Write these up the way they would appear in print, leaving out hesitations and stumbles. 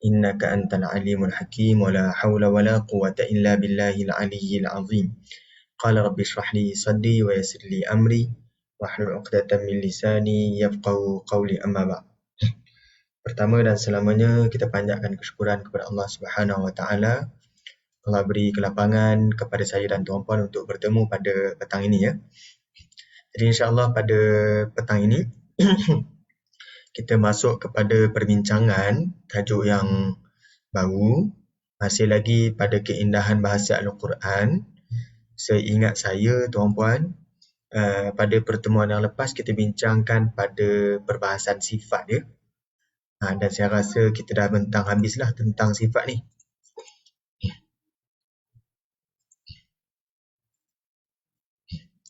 innaka antal alimul hakim wa la hawla wa la quwwata illa billahil aliyyil azim. Qala rabbi shrah li sadri wa yassir li amri wahlul 'uqdatam min lisani yafqahu qawli, amma ba'd. Pertama dan selamanya kita panjatkan kesyukuran kepada Allah Subhanahu wa taala. Allah beri kelapangan kepada saya dan tuan-puan untuk bertemu pada petang ini ya. Jadi insya-Allah pada petang ini kita masuk kepada perbincangan tajuk yang baru, masih lagi pada keindahan bahasa Al-Quran. Seingat saya tuan-puan, pada pertemuan yang lepas kita bincangkan pada perbahasan sifat ya. Dan saya rasa kita dah bentang habislah tentang sifat ni.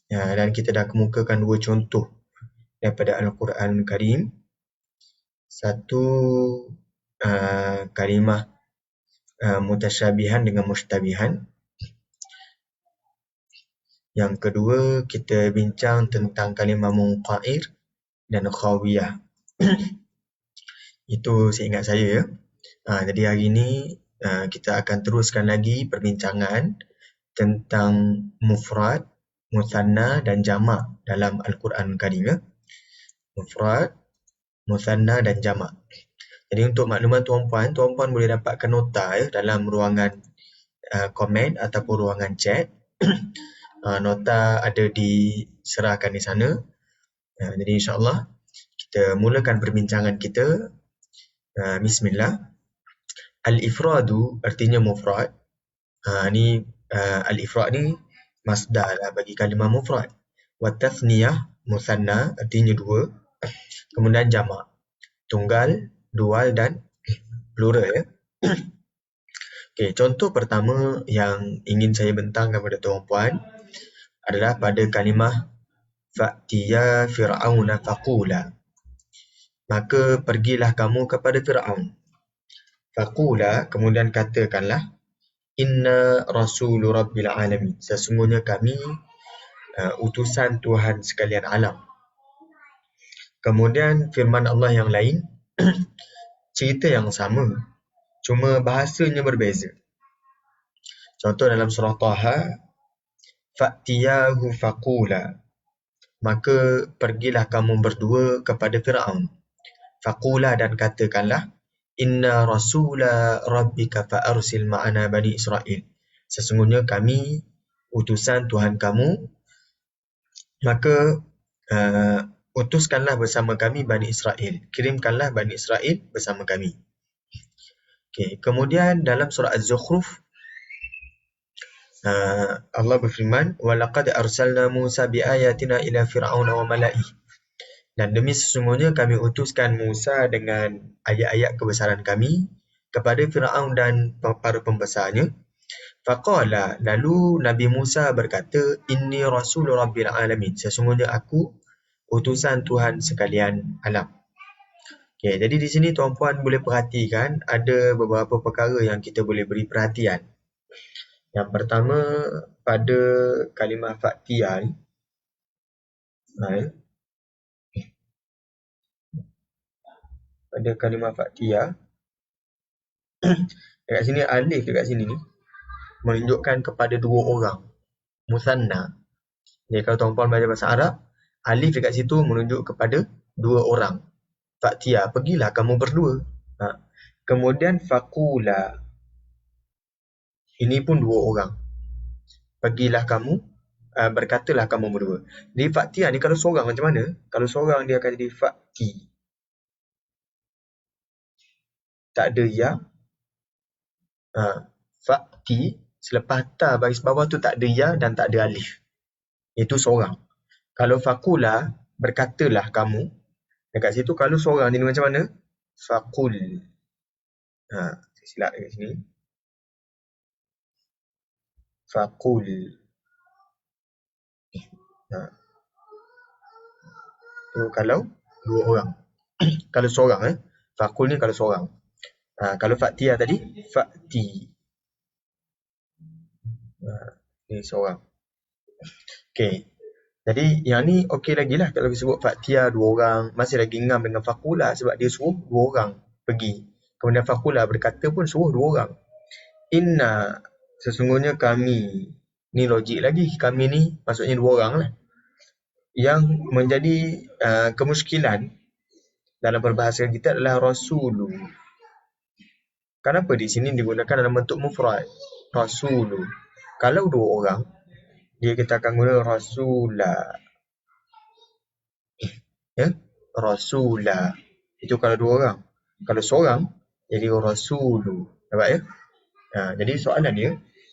Dan kita dah kemukakan dua contoh daripada Al-Quran Karim. Satu kalimah mutasyabihan dengan mustabihan. Yang kedua kita bincang tentang kalimah munqair dan khawiyah. Itu seingat saya ya. Jadi hari ini kita akan teruskan lagi perbincangan tentang mufrad, muthanna dan jamak dalam Al-Quran Karim ya. Mufrad, muthanna dan jamak. Jadi untuk makluman tuan-puan boleh dapatkan nota ya dalam ruangan komen ataupun ruangan chat. Nota ada diserahkan di sana. Jadi insya-Allah kita mulakan perbincangan kita. Bismillah. Al-ifradu artinya mufrad. Al-ifrad ni masdar lah bagi kalimah mufrad. Wa tathniyah muthanna artinya dua. Kemudian jamak, tunggal, dual dan plural ya. Okey, contoh pertama yang ingin saya bentangkan kepada tuan-puan adalah pada kalimah fa'tiya fir'auna faqula. Maka pergilah kamu kepada Fir'aun. Faqula, kemudian katakanlah, inna rasulu rabbil alamin. Sesungguhnya kami utusan Tuhan sekalian alam. Kemudian firman Allah yang lain, cerita yang sama, cuma bahasanya berbeza. Contoh dalam surah Taha, fa'tiyahu faqula. Maka pergilah kamu berdua kepada Fir'aun. Faqula, dan katakanlah, inna rasula rabbika fa'arsil ma'ana bani Israel. Sesungguhnya kami utusan Tuhan kamu, maka utuskanlah bersama kami Bani Israel. Kirimkanlah Bani Israel bersama kami. Okay. Kemudian dalam surah Az-Zukhruf, Allah berfirman, وَلَقَدْ أَرْسَلْنَا مُوسَى بِآيَاتِنَا إِلَى فِرْعَوْنَ وَمَلَئِهِ. Dan demi sesungguhnya kami utuskan Musa dengan ayat-ayat kebesaran kami kepada Fir'aun dan para pembesarnya. Faqala, lalu Nabi Musa berkata, inni rasul rabbil alamin. Sesungguhnya aku utusan Tuhan sekalian alam. Okay, jadi di sini tuan-puan boleh perhatikan ada beberapa perkara yang kita boleh beri perhatian. Yang pertama pada kalimah fa'tiyah ni. Pada kalimah fa'tiyah dekat sini alif dekat sini ni menunjukkan kepada dua orang, muthanna. Jadi kalau tuan-puan belajar bahasa Arab, alif dekat situ menunjuk kepada dua orang. Fa'tiyah, pergilah kamu berdua. Kemudian faqula, ini pun dua orang. Pergilah kamu, berkatalah kamu berdua. Jadi fa'tiyah ni kalau seorang macam mana? Kalau seorang dia akan jadi fa'ti. Tak ada ya. Fa'ti, selepas ta baris bawah tu tak ada ya dan tak ada alif. Itu seorang. Kalau faqula, berkatalah kamu. Dekat situ kalau seorang ni macam mana? Faqul. Saya silap dekat sini. Faqul. Tu kalau dua orang. Kalau seorang Faqul ni kalau seorang. Kalau fa'tiyah tadi, fa'ti. Ni seorang. Okey. Jadi yang ni okey lagi lah kalau disebut fa'tiyah dua orang. Masih lagi ngam dengan faqula sebab dia suruh dua orang pergi. Kemudian faqula berkata pun suruh dua orang. Inna, sesungguhnya kami. Ni logik lagi. Kami ni maksudnya dua orang lah. Yang menjadi kemuskilan dalam perbahasan kita adalah rasulu. Kenapa di sini digunakan dalam bentuk mufrad? Rasulu. Kalau dua orang, dia kita akan guna rasula. Ya, rasula. Itu kalau dua orang. Kalau seorang, jadi rasulu. Nampak ya? Jadi soalan dia,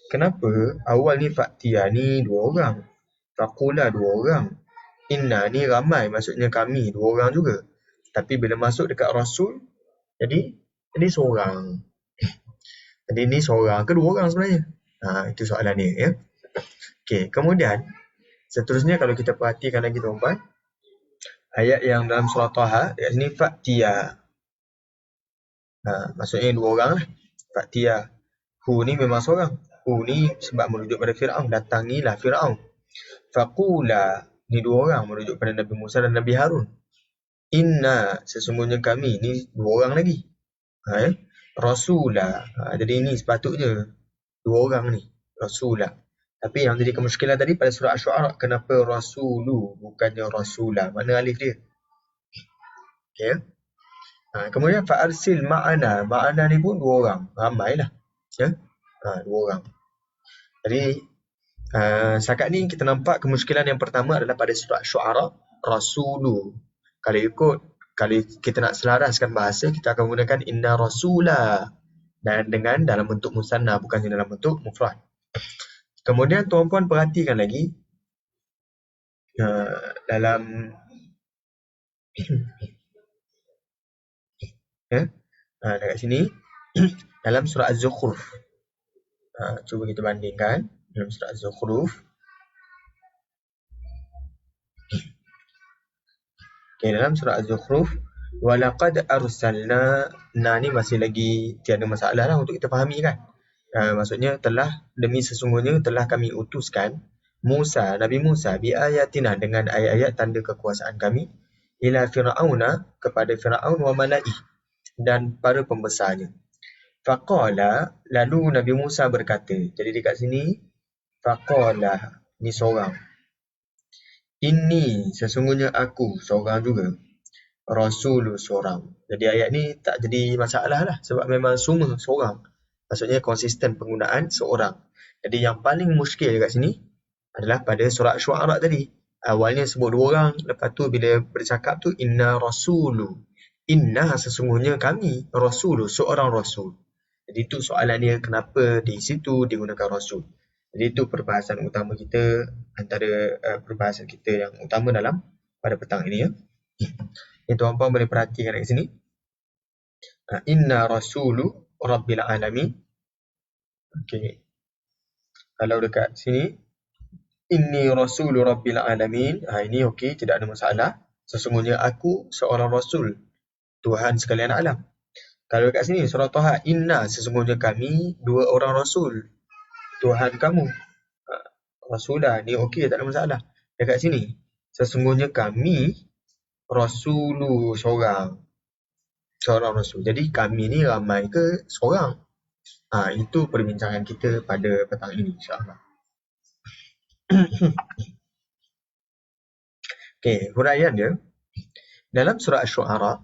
kenapa awal ni faktia ni dua orang, faqula dua orang, inna ni ramai, maksudnya kami dua orang juga. Tapi bila masuk dekat rasul, jadi seorang. Jadi ni seorang ke dua orang sebenarnya? Itu soalan dia ya. Okey, kemudian seterusnya kalau kita perhatikan lagi tuan-tuan, ayat yang dalam surah Taha, dekat sini faktia. Maksudnya dua orang lah. Faktia. Hu ni memang seorang. Hu ni sebab merujuk pada Fir'aun. Datangilah Fir'aun. Faqula. Ni dua orang merujuk pada Nabi Musa dan Nabi Harun. Inna, sesungguhnya kami. Ni dua orang lagi. Rasulah. Jadi ni sepatutnya dua orang ni. Rasulah. Tapi yang jadi kemuskilan tadi pada surah Asy-Syu'ara, kenapa Rasulu bukannya Rasulah? Mana alif dia? Okay. Kemudian fa'arsil ma'ana. Ma'ana ni pun dua orang. Ramailah. Ya? Dua orang. Jadi setakat ni kita nampak kemuskilan yang pertama adalah pada surah Syu'ara, Rasulu. Kalau kita nak selaraskan bahasa, kita akan gunakan inna rasula, dan dengan dalam bentuk musanna, bukannya dalam bentuk mufrad. Kemudian tuan-puan perhatikan lagi dalam dekat sini dalam surah Az-Zukhruf. Cuba kita bandingkan dalam surah Az-Zukhruf. Dalam surah Az-Zukhruf, walaqad arsalna, ni masih lagi tiada masalah lah untuk kita fahami kan. Maksudnya demi sesungguhnya telah kami utuskan Musa, Nabi Musa, bi ayatina, dengan ayat-ayat tanda kekuasaan kami, ila fir'auna, kepada Fir'aun, wa mala'i, dan para pembesarnya. Faqala, lalu Nabi Musa berkata. Jadi dekat sini faqala, ni seorang. Inni, sesungguhnya aku seorang juga. Rasulu, seorang. Jadi ayat ni tak jadi masalah lah, sebab memang semua seorang. Maksudnya konsisten penggunaan seorang. Jadi yang paling muskil dekat sini adalah pada surah Syu'ara tadi. Awalnya sebut dua orang, lepas tu bila bercakap tu inna rasulu. Inna, sesungguhnya kami, rasulu, seorang rasul. Jadi itu soalan dia, kenapa di situ digunakan rasul. Jadi itu perbahasan utama kita, antara perbahasan kita yang utama dalam pada petang ini ya. Ini tuan-puan boleh perhatikan kat sini. Inna rasulu rabbil alamin. Okey. Kalau dekat sini inni rasulu rabbil alamin, ini okey, tidak ada masalah. Sesungguhnya aku seorang rasul Tuhan sekalian alam. Kalau dekat sini surah Taha, inna, sesungguhnya kami dua orang rasul Tuhan kamu. Rasulah, ni okey, tak ada masalah. Dekat sini sesungguhnya kami rasulu, seorang rasul. Jadi kami ni ramai ke seorang? Itu perbincangan kita pada petang ini, insyaAllah. Okey, huraian dia. Dalam surah Asy-Syu'ara,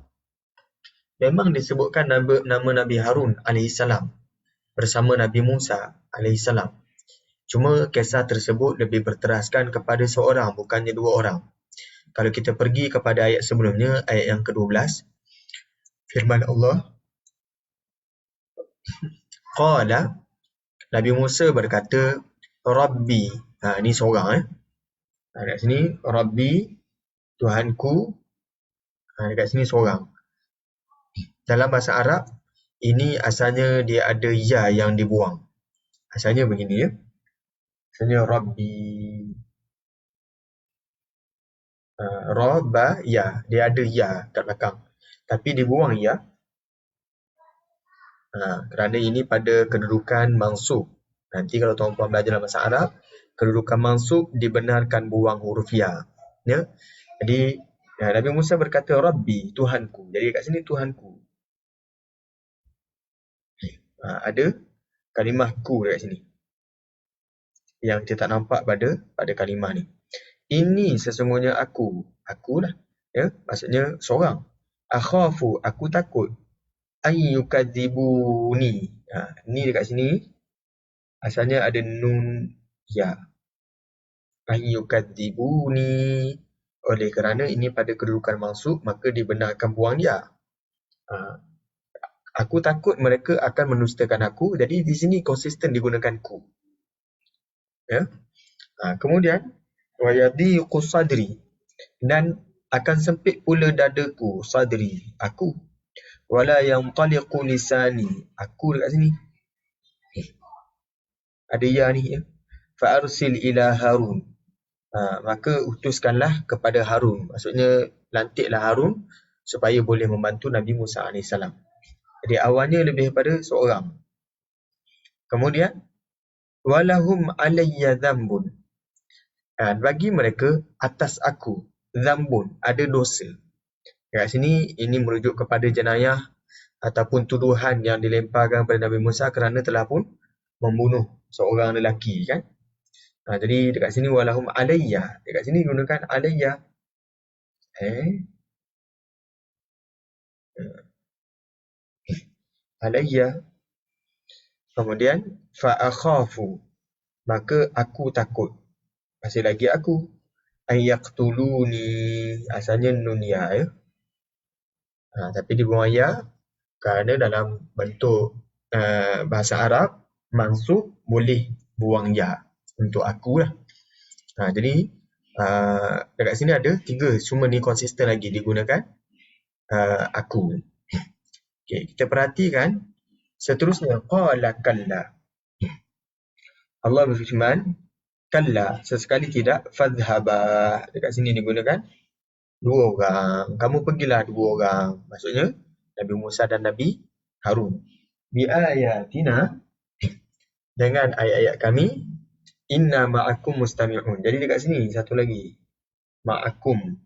memang disebutkan nama Nabi Harun alaihissalam bersama Nabi Musa alaihissalam. Cuma kisah tersebut lebih berteraskan kepada seorang, bukannya dua orang. Kalau kita pergi kepada ayat sebelumnya, ayat yang ke-12, firman Allah, qala, Nabi Musa berkata, Rabbi. Ni seorang dekat sini, Rabbi, Tuhanku. Dekat sini seorang. Dalam bahasa Arab, ini asalnya dia ada ya yang dibuang. Asalnya begini ya. Asalnya Rabbi. Rabba, ya. Dia ada ya kat belakang. Tapi dibuang ya. Kerana ini pada kedudukan mansub. Nanti kalau tuan-puan belajar dalam bahasa Arab, kedudukan mansub dibenarkan buang huruf ya. Ya. Jadi Nabi Musa berkata Rabbi, Tuhanku. Jadi kat sini Tuhanku. Ada kalimah ku dekat sini yang kita tak nampak pada kalimah ni. Ini sesungguhnya aku. Akulah. Ya, maksudnya seorang. Akhafu, aku takut. Ayyukadzibuni. Ni dekat sini asalnya ada nun ya. Ayyukadzibuni. Oleh kerana ini pada kedudukan mansub, maka dibenarkan buang ya. Aku takut mereka akan mendustakan aku. Jadi di sini konsisten digunakan ku. Ya. Kemudian wayadhiqu sadri, dan akan sempit pula dadaku, sadri, aku. Wala yantaliqu lisani, aku dekat sini. Ada ya ni ya. Fa arsil ila Harun. Maka utuskanlah kepada Harun. Maksudnya lantiklah Harun supaya boleh membantu Nabi Musa AS. Jadi awalnya lebih pada seorang. Kemudian walahum alayya dzambun. Bagi mereka atas aku dzambun, ada dosa. Kat sini ini merujuk kepada jenayah ataupun tuduhan yang dilemparkan kepada Nabi Musa kerana telah pun membunuh seorang lelaki kan. Jadi dekat sini walahum alayya. Dekat sini gunakan alayya. Alayya. Kemudian fa akhafu, maka aku takut. Masih lagi aku. Ayyaqtuluni, asalnya nun ya. Tapi dibuang ya kerana dalam bentuk bahasa Arab mansub boleh buang ya untuk aku lah. Jadi dekat sini ada 3, semua ni konsisten lagi digunakan aku. Okay, kita perhatikan seterusnya qala kalla. Allah berfirman kalla, sesekali tidak, fadhhaba, dekat sini digunakan 2 orang. Kamu pergilah 2 orang. Maksudnya Nabi Musa dan Nabi Harun. Bi ayatina, dengan ayat-ayat kami, inna ma'akum mustami'un. Jadi dekat sini satu lagi. Ma'akum.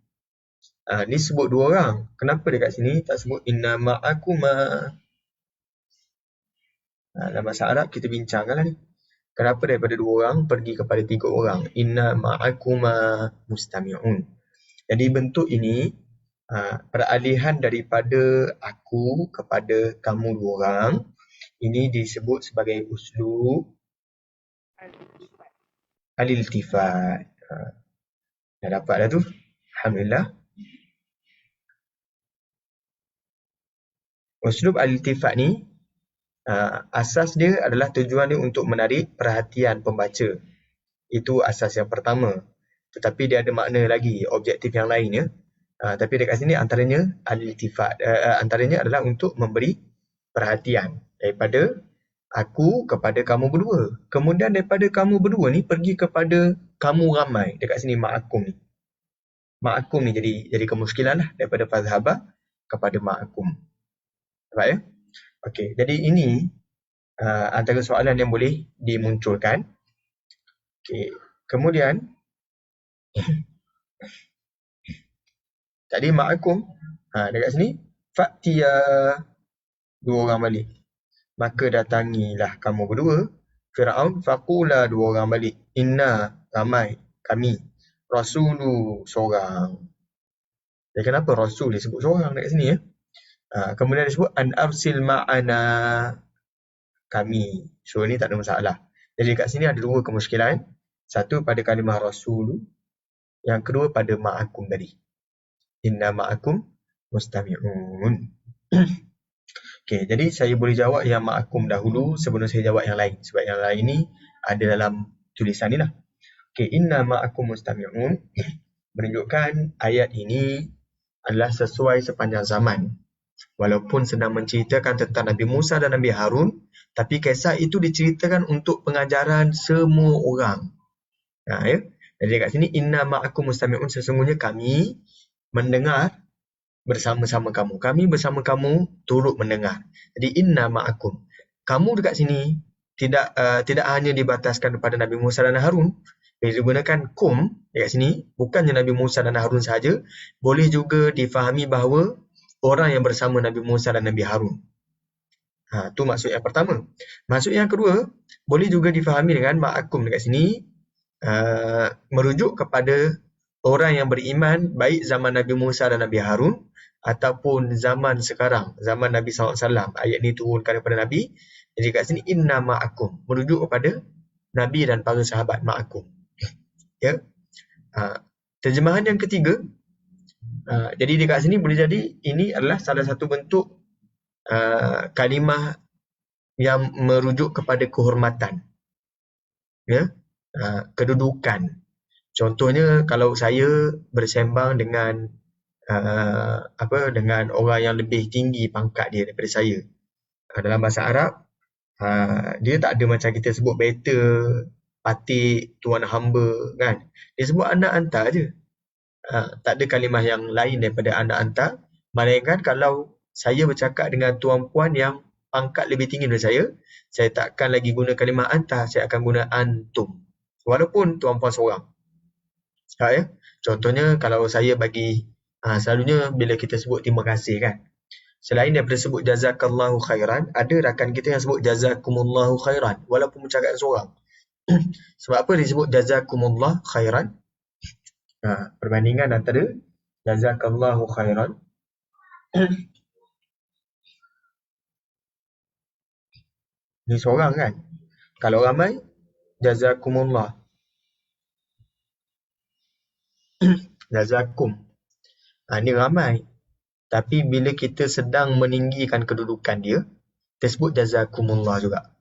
Ni sebut 2 orang. Kenapa dekat sini tak sebut inna ma'akuma? Dalam bahasa Arab kita bincangkan lah ni. Kenapa daripada 2 orang pergi kepada 3 orang? Inna ma'akuma mustami'un. Jadi bentuk ini peralihan daripada aku kepada kamu 2 orang. Ini disebut sebagai uslub al-iltifat. Dah dapat dah tu. Alhamdulillah. Uslub al-iltifat ni asas dia adalah tujuan dia untuk menarik perhatian pembaca. Itu asas yang pertama. Tetapi dia ada makna lagi, objektif yang lain ya. Tapi dekat sini antaranya al-iltifat, antaranya adalah untuk memberi perhatian daripada aku kepada kamu berdua. Kemudian daripada kamu berdua ni pergi kepada kamu ramai. Dekat sini ma'akum ni. Ma'akum ni jadi kemuskilan lah, daripada fadhhaba kepada ma'akum. Nampak ya? Okey, jadi ini antara soalan yang boleh dimunculkan. Okey, kemudian tadi ma'akum, dekat sini fa'tiya, 2 orang balik. Maka datangilah kamu berdua Fir'aun, faqula, 2 orang balik. Inna, ramai, kami. Rasulu, seorang. Jadi kenapa Rasul disebut seorang dekat sini ya? Kemudian disebut an arsil ma'ana, kami. So ini tak ada masalah. Jadi dekat sini ada 2 kemuskilan. Satu pada kalimah Rasul, yang kedua pada ma'akum tadi. Inna ma'akum mustami'un. Okey, jadi saya boleh jawab yang ma'akum dahulu sebelum saya jawab yang lain. Sebab yang lain ni ada dalam tulisan ni lah. Okey, inna ma'akum mustami'un menunjukkan ayat ini adalah sesuai sepanjang zaman. Walaupun sedang menceritakan tentang Nabi Musa dan Nabi Harun, tapi kisah itu diceritakan untuk pengajaran semua orang. Ya. Jadi kat sini inna ma'akum mustami'un, sesungguhnya kami mendengar bersama-sama kamu. Kami bersama kamu turut mendengar. Jadi inna ma'akum. Kamu dekat sini tidak hanya dibataskan kepada Nabi Musa dan Harun. Bila digunakan kum dekat sini, bukannya Nabi Musa dan Harun sahaja, boleh juga difahami bahawa orang yang bersama Nabi Musa dan Nabi Harun. Tu maksud yang pertama. Maksud yang kedua, boleh juga difahami dengan ma'akum dekat sini, merujuk kepada orang yang beriman baik zaman Nabi Musa dan Nabi Harun ataupun zaman sekarang, zaman Nabi SAW. Ayat ni turunkan kepada Nabi. Jadi kat sini inna ma'akum, merujuk kepada Nabi dan para sahabat ma'akum. Ya. Terjemahan yang ketiga, jadi dekat sini boleh jadi ini adalah salah satu bentuk kalimah yang merujuk kepada kehormatan, ya, kedudukan. Contohnya kalau saya bersembang dengan dengan orang yang lebih tinggi pangkat dia daripada saya, dalam bahasa Arab dia tak ada macam kita sebut better, patik, tuan hamba kan. Dia sebut anak anta je. Tak ada kalimah yang lain daripada anak anta. Melainkan kalau saya bercakap dengan tuan puan yang pangkat lebih tinggi daripada saya takkan lagi guna kalimah anta, saya akan guna antum. Walaupun tuan puan seorang. Ya? Contohnya kalau saya bagi, selalunya bila kita sebut terima kasih kan, selain daripada sebut jazakallahu khairan, ada rakan kita yang sebut jazakumullahu khairan walaupun bercakap seorang. Sebab apa disebut jazakumullah khairan? Perbandingan antara jazakallahu khairan ni seorang kan. Kalau ramai, jazakumullah. Jazakum. Ni ramai. Tapi bila kita sedang meninggikan kedudukan dia, kita sebut jazakumullah juga.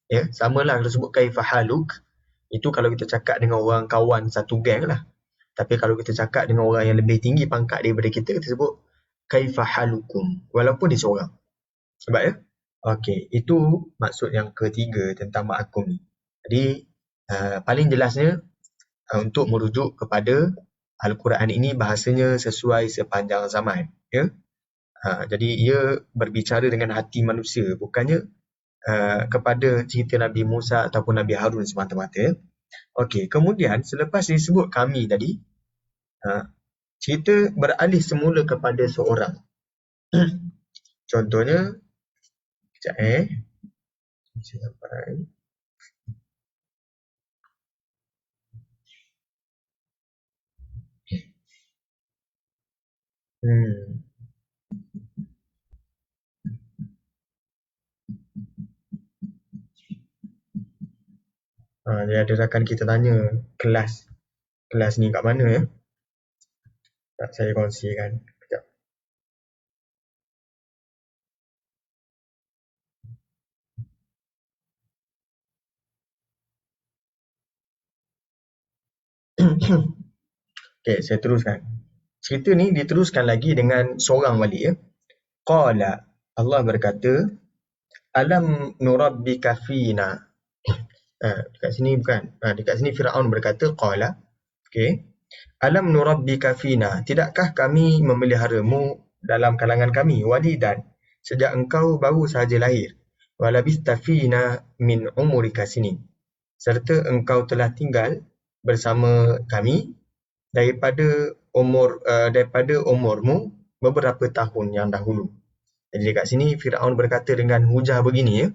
Ya, samalah kalau sebut kaifahaluk, itu kalau kita cakap dengan orang kawan satu geng lah. Tapi kalau kita cakap dengan orang yang lebih tinggi pangkat daripada kita sebut kaifahalukum, walaupun dia seorang. Sebab ya? Okey, itu maksud yang ketiga tentang ma'akum ni. Jadi, paling jelasnya untuk merujuk kepada Al-Quran ini bahasanya sesuai sepanjang zaman. Ya? Jadi, ia berbicara dengan hati manusia, bukannya kepada cerita Nabi Musa ataupun Nabi Harun semata-mata. Ya? Okey, kemudian selepas disebut kami tadi, cerita beralih semula kepada seorang. Contohnya, sampai. Dia ada rakan kita tanya kelas ni kat mana ya? Tak saya kongsikan. Sekejap. Okay, saya teruskan. Cerita ni diteruskan lagi dengan seorang wali ya. Qala, Allah berkata, alam nurabbika fina. Dekat sini bukan. Dekat sini Firaun berkata qala. Okey. Alam nurabbika fina, tidakkah kami memeliharamu dalam kalangan kami walidan sejak engkau baru sahaja lahir, walabista fina min umurika sinin, serta engkau telah tinggal bersama kami daripada umurmu beberapa tahun yang dahulu. Jadi dekat sini Firaun berkata dengan hujah begini ya.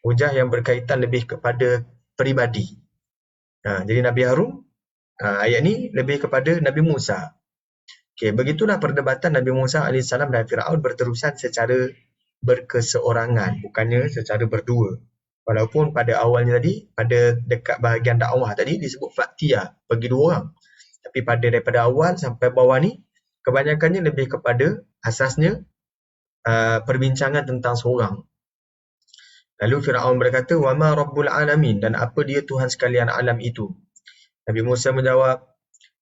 Hujah yang berkaitan lebih kepada peribadi. Jadi Nabi Harun, ayat ni lebih kepada Nabi Musa. Okay, begitulah perdebatan Nabi Musa AS dan Firaun berterusan secara berkeseorangan, bukannya secara berdua. Walaupun pada awalnya tadi, pada dekat bahagian dakwah tadi disebut Faktiyah, pergi dua orang. Tapi daripada awal sampai bawah ni, kebanyakannya lebih kepada asasnya perbincangan tentang seorang. Lalu Firaun berkata, "Wama Rabbul Alamin," dan apa dia Tuhan sekalian alam itu? Nabi Musa menjawab,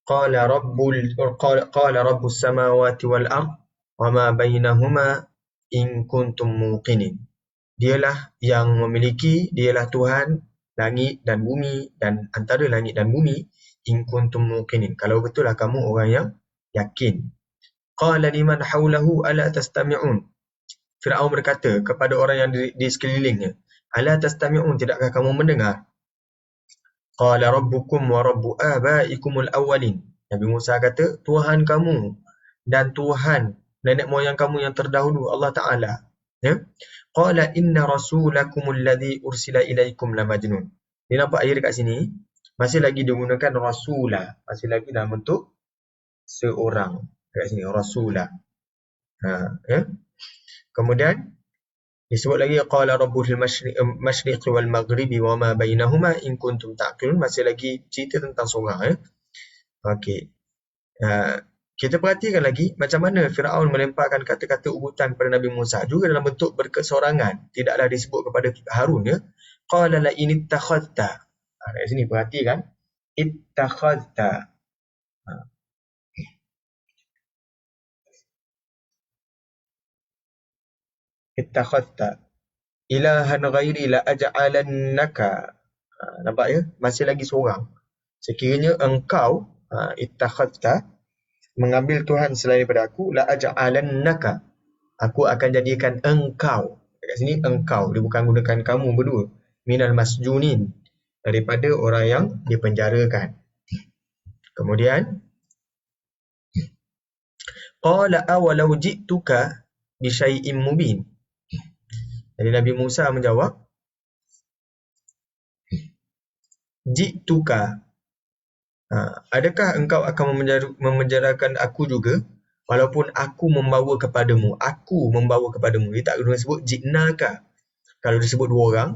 Qala Rabbus samawati wal ard wama bainahuma in kuntum muqinin. Dialah yang memiliki, dialah Tuhan langit dan bumi dan antara langit dan bumi, in kuntum muqinin, kalau betullah kamu orang yang yakin. Qala liman hawlahu ala tastami'un. Firaun berkata kepada orang yang di sekelilingnya, ala tastami'un, tidakkah kamu mendengar? Qala rabbukum wa rabbu abaikumul awwalin. Nabi Musa kata, Tuhan kamu dan Tuhan nenek moyang kamu yang terdahulu, Allah Ta'ala. Ya? qala inna rasulakumul ladzi ursila ilaikum lamajnun. Dia nampak ayat dekat sini masih lagi digunakan rasula, masih lagi dalam bentuk seorang. Dekat sini rasula. Ya. Kemudian disebut lagi qala rabbul masyriqi wal maghribi wa ma bainahuma in kuntum ta'qilun, masih lagi cerita tentang seorang ya. Okey. Kita perhatikan lagi macam mana Firaun melemparkan kata-kata ugutan kepada Nabi Musa juga dalam bentuk berkesorangan, tidaklah disebut kepada Harun ya. Qala la in ittakhadta. Kat sini perhatikan ittakhadta. Ittakhadta ilahan ghairi la aj'alannaka. Nampak ya? Masih lagi seorang. Sekiranya engkau ittakhadta mengambil Tuhan selain daripada aku, la aj'alannaka, aku akan jadikan engkau. Dekat sini engkau, dia bukan gunakan kamu berdua. Minal masjunin, daripada orang yang dipenjarakan. Kemudian qala awalau ji'tuka bi syai'in mubin. Jadi Nabi Musa menjawab, ji'tuka, adakah engkau akan memenjarakan aku juga walaupun aku membawa kepadamu? Aku membawa kepadamu. Dia tak guna sebut ji'naka. Kalau disebut dua orang,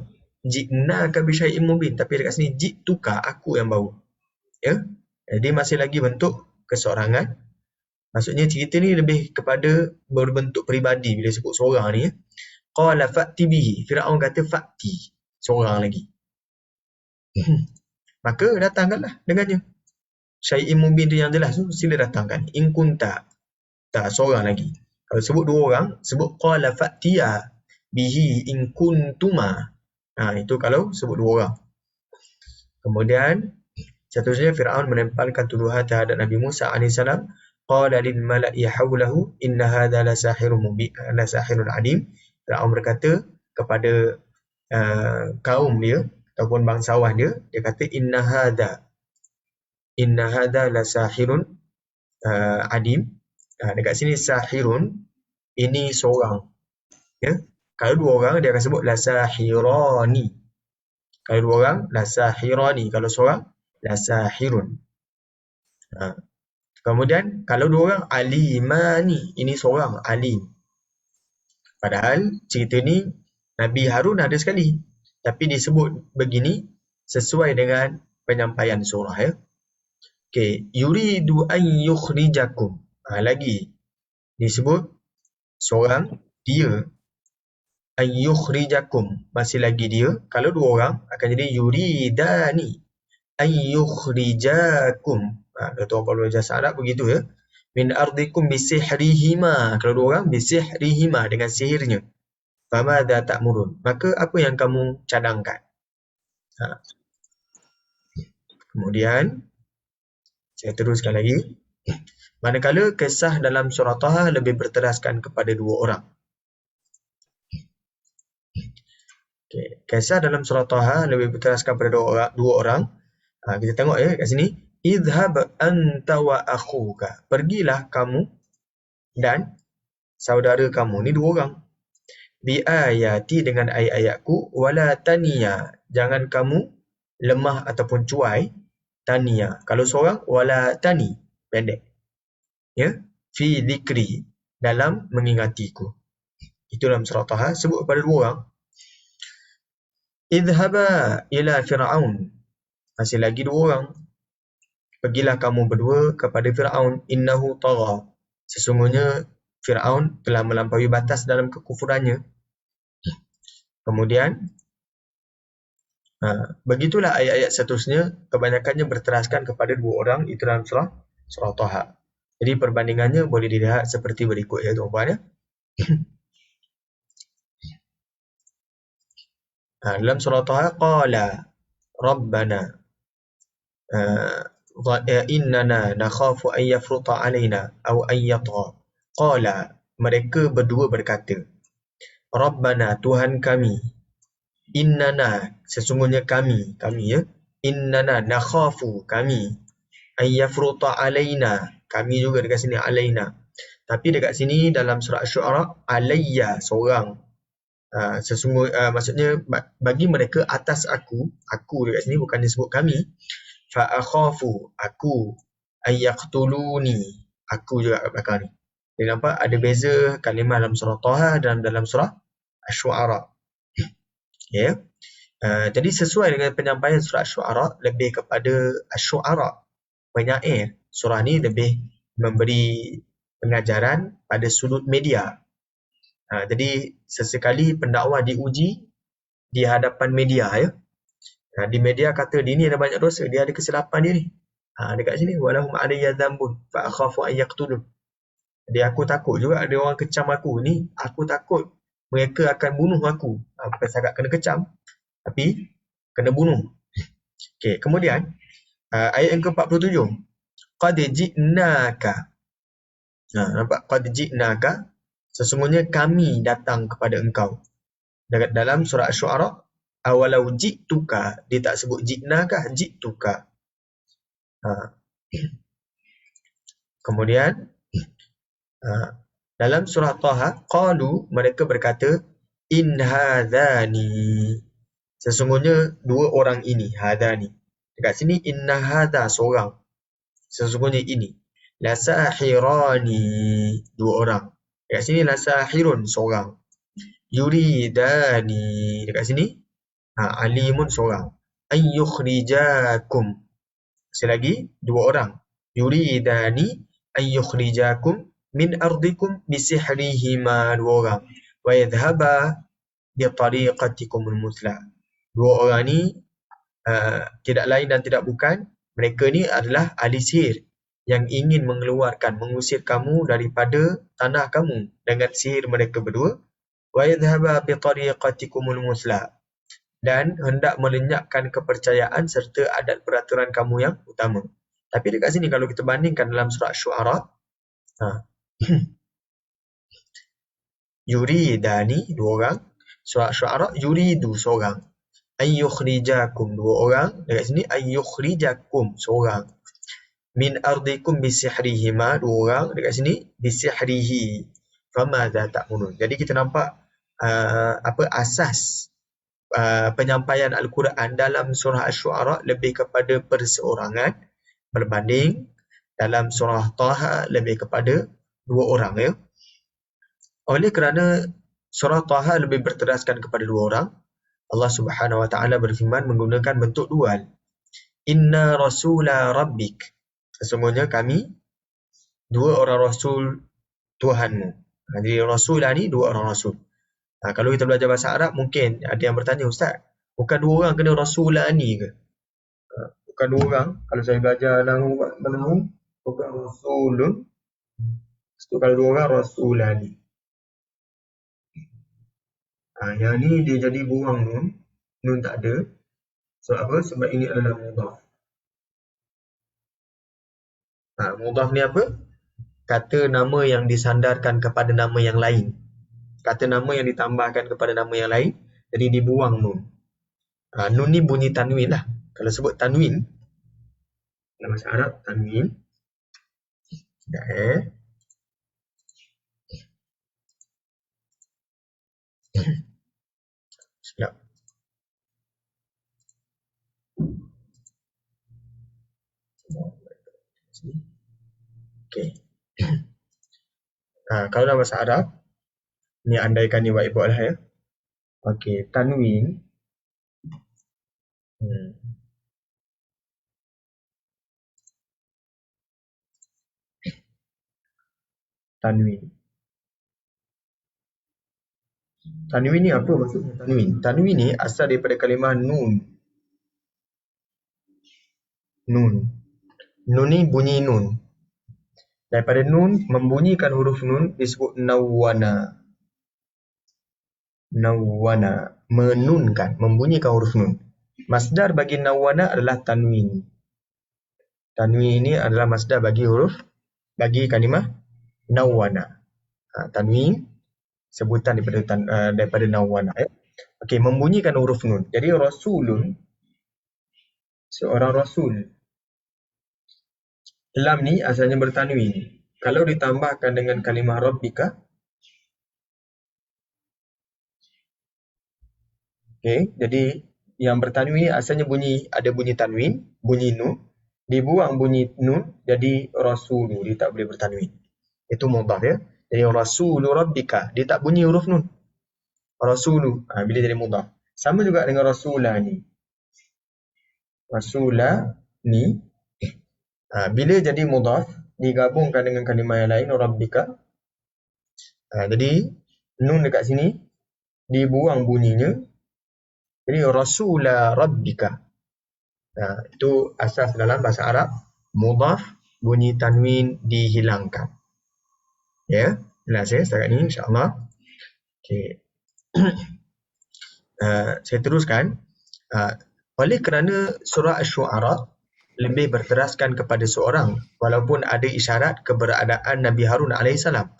ji'naka bi syai'in mubin, tapi dekat sini ji'tuka, aku yang bawa. Ya. Jadi masih lagi bentuk keseorangan. Maksudnya cerita ni lebih kepada berbentuk peribadi bila sebut seorang ni ya. Qala fa'ti bihi. Firaun kata fa'ti, seorang lagi. Maka datangkanlah dengannya. Syai'in mubin tu yang jelas tu, sila datangkan. In kunta, tak seorang lagi. Kalau sebut dua orang, sebut qala fa'tiya bihi in kuntuma. Itu kalau sebut dua orang. Kemudian seterusnya Firaun menempelkan tuduhan terhadap Nabi Musa AS. Qala lil mala'i hawlahu inna hadha la sahirun mubin, la sahirun alim. Firaun berkata kepada kaum dia ataupun bangsawan dia, dia kata inna hadha la sahirun alim. Dekat sini sahirun, ini seorang ya. Kalau dua orang dia akan sebut la sahirani. Kalau dua orang la sahirani, kalau seorang la sahirun. Kemudian kalau dua orang alimani, ini seorang alim. Padahal cerita ni Nabi Harun ada sekali, tapi disebut begini sesuai dengan penyampaian surah ya. Okey, yuridu an yukhrijakum. Lagi disebut seorang dia, an yukhrijakum, masih lagi dia. Kalau dua orang akan jadi yuridani an yukhrijakum. Kata orang kalau bahasa Arab begitu ya. Min ardikum bisihrihima. Kalau dua orang bisihrihima, dengan sihirnya. Famadha ta'murun. Maka apa yang kamu cadangkan? Kemudian saya teruskan lagi. Manakala kisah dalam surah Taha lebih berteraskan kepada dua orang. Kisah dalam surah Taha lebih berteraskan kepada dua orang. Kita tengok ya kat sini. Idhhab anta wa akhuka. Pergilah kamu dan saudara kamu. Ni dua orang. Bi ayati, dengan ayat-ayatku. Wala taniya. Jangan kamu lemah ataupun cuai. Taniya. Kalau seorang, wala tani. Pendek. Ya. Fi dhikri. Dalam mengingatiku. Itu dalam surah Taha. Sebut kepada dua orang. Idhhaba ila Fir'aun. Masih lagi dua orang. Pergilah kamu berdua kepada Fir'aun. Innahu tagha. Sesungguhnya Fir'aun telah melampaui batas dalam kekufurannya. Kemudian begitulah ayat-ayat seterusnya. Kebanyakannya berteraskan kepada dua orang. Itu dalam surah Taha. Jadi perbandingannya boleh dilihat seperti berikut ya tuan-tuan ya. Dalam surah Taha, qala rabbana innana nakhafu an yafruta alaina aw an yatgha. Qala, mereka berdua berkata, Rabbana, Tuhan kami, innana, sesungguhnya kami ya, innana nakhafu, kami, an yafruta alaina, kami juga dekat sini alaina. Tapi dekat sini dalam surah Asy-Syu'ara, alayya, seorang. Maksudnya bagi mereka atas aku dekat sini bukan disebut kami. Fa akhafu, aku, ayyaqtuluni, aku juga kat belakang ni. Dia nampak ada beza kalimah dalam surah Taha dan dalam surah Asy-Syu'ara. Ya. Jadi sesuai dengan penyampaian surah Asy-Syu'ara, lebih kepada Asy-Syu'ara, penyair. Surah ni lebih memberi pengajaran pada sudut media. Jadi sesekali pendakwa diuji di hadapan media, ya. Di media kata dia ni ada banyak dosa, dia ada kesilapan dia ni. Dekat sini walahum alayya dzambun fa akhafu an yaqtulun. Jadi aku takut juga ada orang kecam aku ni, aku takut mereka akan bunuh aku. Bukan sangat kena kecam, tapi kena bunuh. Okey, kemudian ayat yang ke-47. Qad ji'naka. Nampak? Qad ji'naka, sesungguhnya kami datang kepada engkau. Dalam surah Asy-Syu'ara, awalau ji'tuka, dia tak sebut ji'naka, ji'tuka. Kemudian dalam surah Taha, qalu, mereka berkata, in hadhani, sesungguhnya dua orang ini, hadani. Dekat sini inna hadha, seorang, sesungguhnya ini. La sahirani, dua orang. Dekat sini la sahirun, seorang. Yuridani, dekat sini alimun, seorang. Ayyukhrijakum, selagi dua orang. Yuridani ayyukhrijakum min ardikum bisihrihima, dua orang. Wa yadhhaba bitariqatikumul muslah. Dua orang ni tidak lain dan tidak bukan, mereka ni adalah ahli sihir yang ingin mengusir kamu daripada tanah kamu dengan sihir mereka berdua. Wa yadhhaba bitariqatikumul muslah, dan hendak melenyapkan kepercayaan serta adat peraturan kamu yang utama. Tapi dekat sini kalau kita bandingkan dalam surah Asy-Syu'ara, yuridani, dua orang. Surah Asy-Syu'ara, yuridu, seorang. Ayyukhrijakum, dua orang. Dekat sini ayyukhrijakum, seorang. Min ardikum bisihrihima, dua orang. Dekat sini bisihrihi. Famadza ta'munun. Jadi kita nampak asas penyampaian Al-Quran dalam surah Asy-Syu'ara lebih kepada perseorangan, berbanding dalam surah Taha lebih kepada dua orang, ya. Oleh kerana surah Taha lebih berteraskan kepada dua orang, Allah Subhanahu wa taala berfirman menggunakan bentuk dual. Inna rasula rabbik, sesungguhnya kami dua orang rasul Tuhanmu. Jadi rasulah ni dua orang rasul. Kalau kita belajar bahasa Arab, mungkin ada yang bertanya, Ustaz, bukan dua orang kena rasulani ke? Bukan dua orang. Kalau saya belajar dalam bukan rasulun. Kalau dua orang rasulani. Yang ni dia jadi buang nun. Nun tak ada. Sebab apa? Sebab ini adalah mudhaf. Mudhaf ni apa? Kata nama yang disandarkan kepada nama yang lain. Kata nama yang ditambahkan kepada nama yang lain, jadi dibuang nun. Nun ni bunyi tanwin lah. Kalau sebut tanwin, dalam bahasa Arab, tanwin. Sekejap, Sekejap. Okay. Kalau dalam bahasa Arab, ni andaikan ni whiteboard lah, ya. Okey, tanwin. Tanwin. Tanwin ni apa maksudnya tanwin? Tanwin ni asal daripada kalimah nun. Nun. Nun ni bunyi nun. Daripada nun, membunyikan huruf nun disebut nawwana. Nawwana, menunkan, membunyikan huruf nun. Masdar bagi nawwana adalah tanwin. Tanwin ini adalah masdar bagi bagi kalimah nawwana. Tanwin sebutan daripada nawwana, ya. Okey, membunyikan huruf nun. Jadi rasulun, seorang rasul. Lam ni asalnya bertanwin. Kalau ditambahkan dengan kalimah rabbika, Okey, jadi yang bertanwin ni asalnya ada bunyi tanwin, bunyi nun, dibuang bunyi nun jadi rasulu, dia tak boleh bertanwin. Itu mudhaf ya. Jadi rasulu rabbika, dia tak bunyi huruf nun. Rasulu, bila jadi mudhaf. Sama juga dengan rasulah ni. Rasulah ni, bila jadi mudhaf, digabungkan dengan kalimah yang lain, rabbika. Jadi nun dekat sini dibuang bunyinya, jadi rasula rabbika. Itu asas dalam bahasa Arab, mudhaf, bunyi tanwin dihilangkan. Ya, jelas ya setakat ni insya-Allah. Okey. Saya teruskan. Oleh kerana surah Asy-Syu'ara lebih berteraskan kepada seorang walaupun ada isyarat keberadaan Nabi Harun alaihissalam.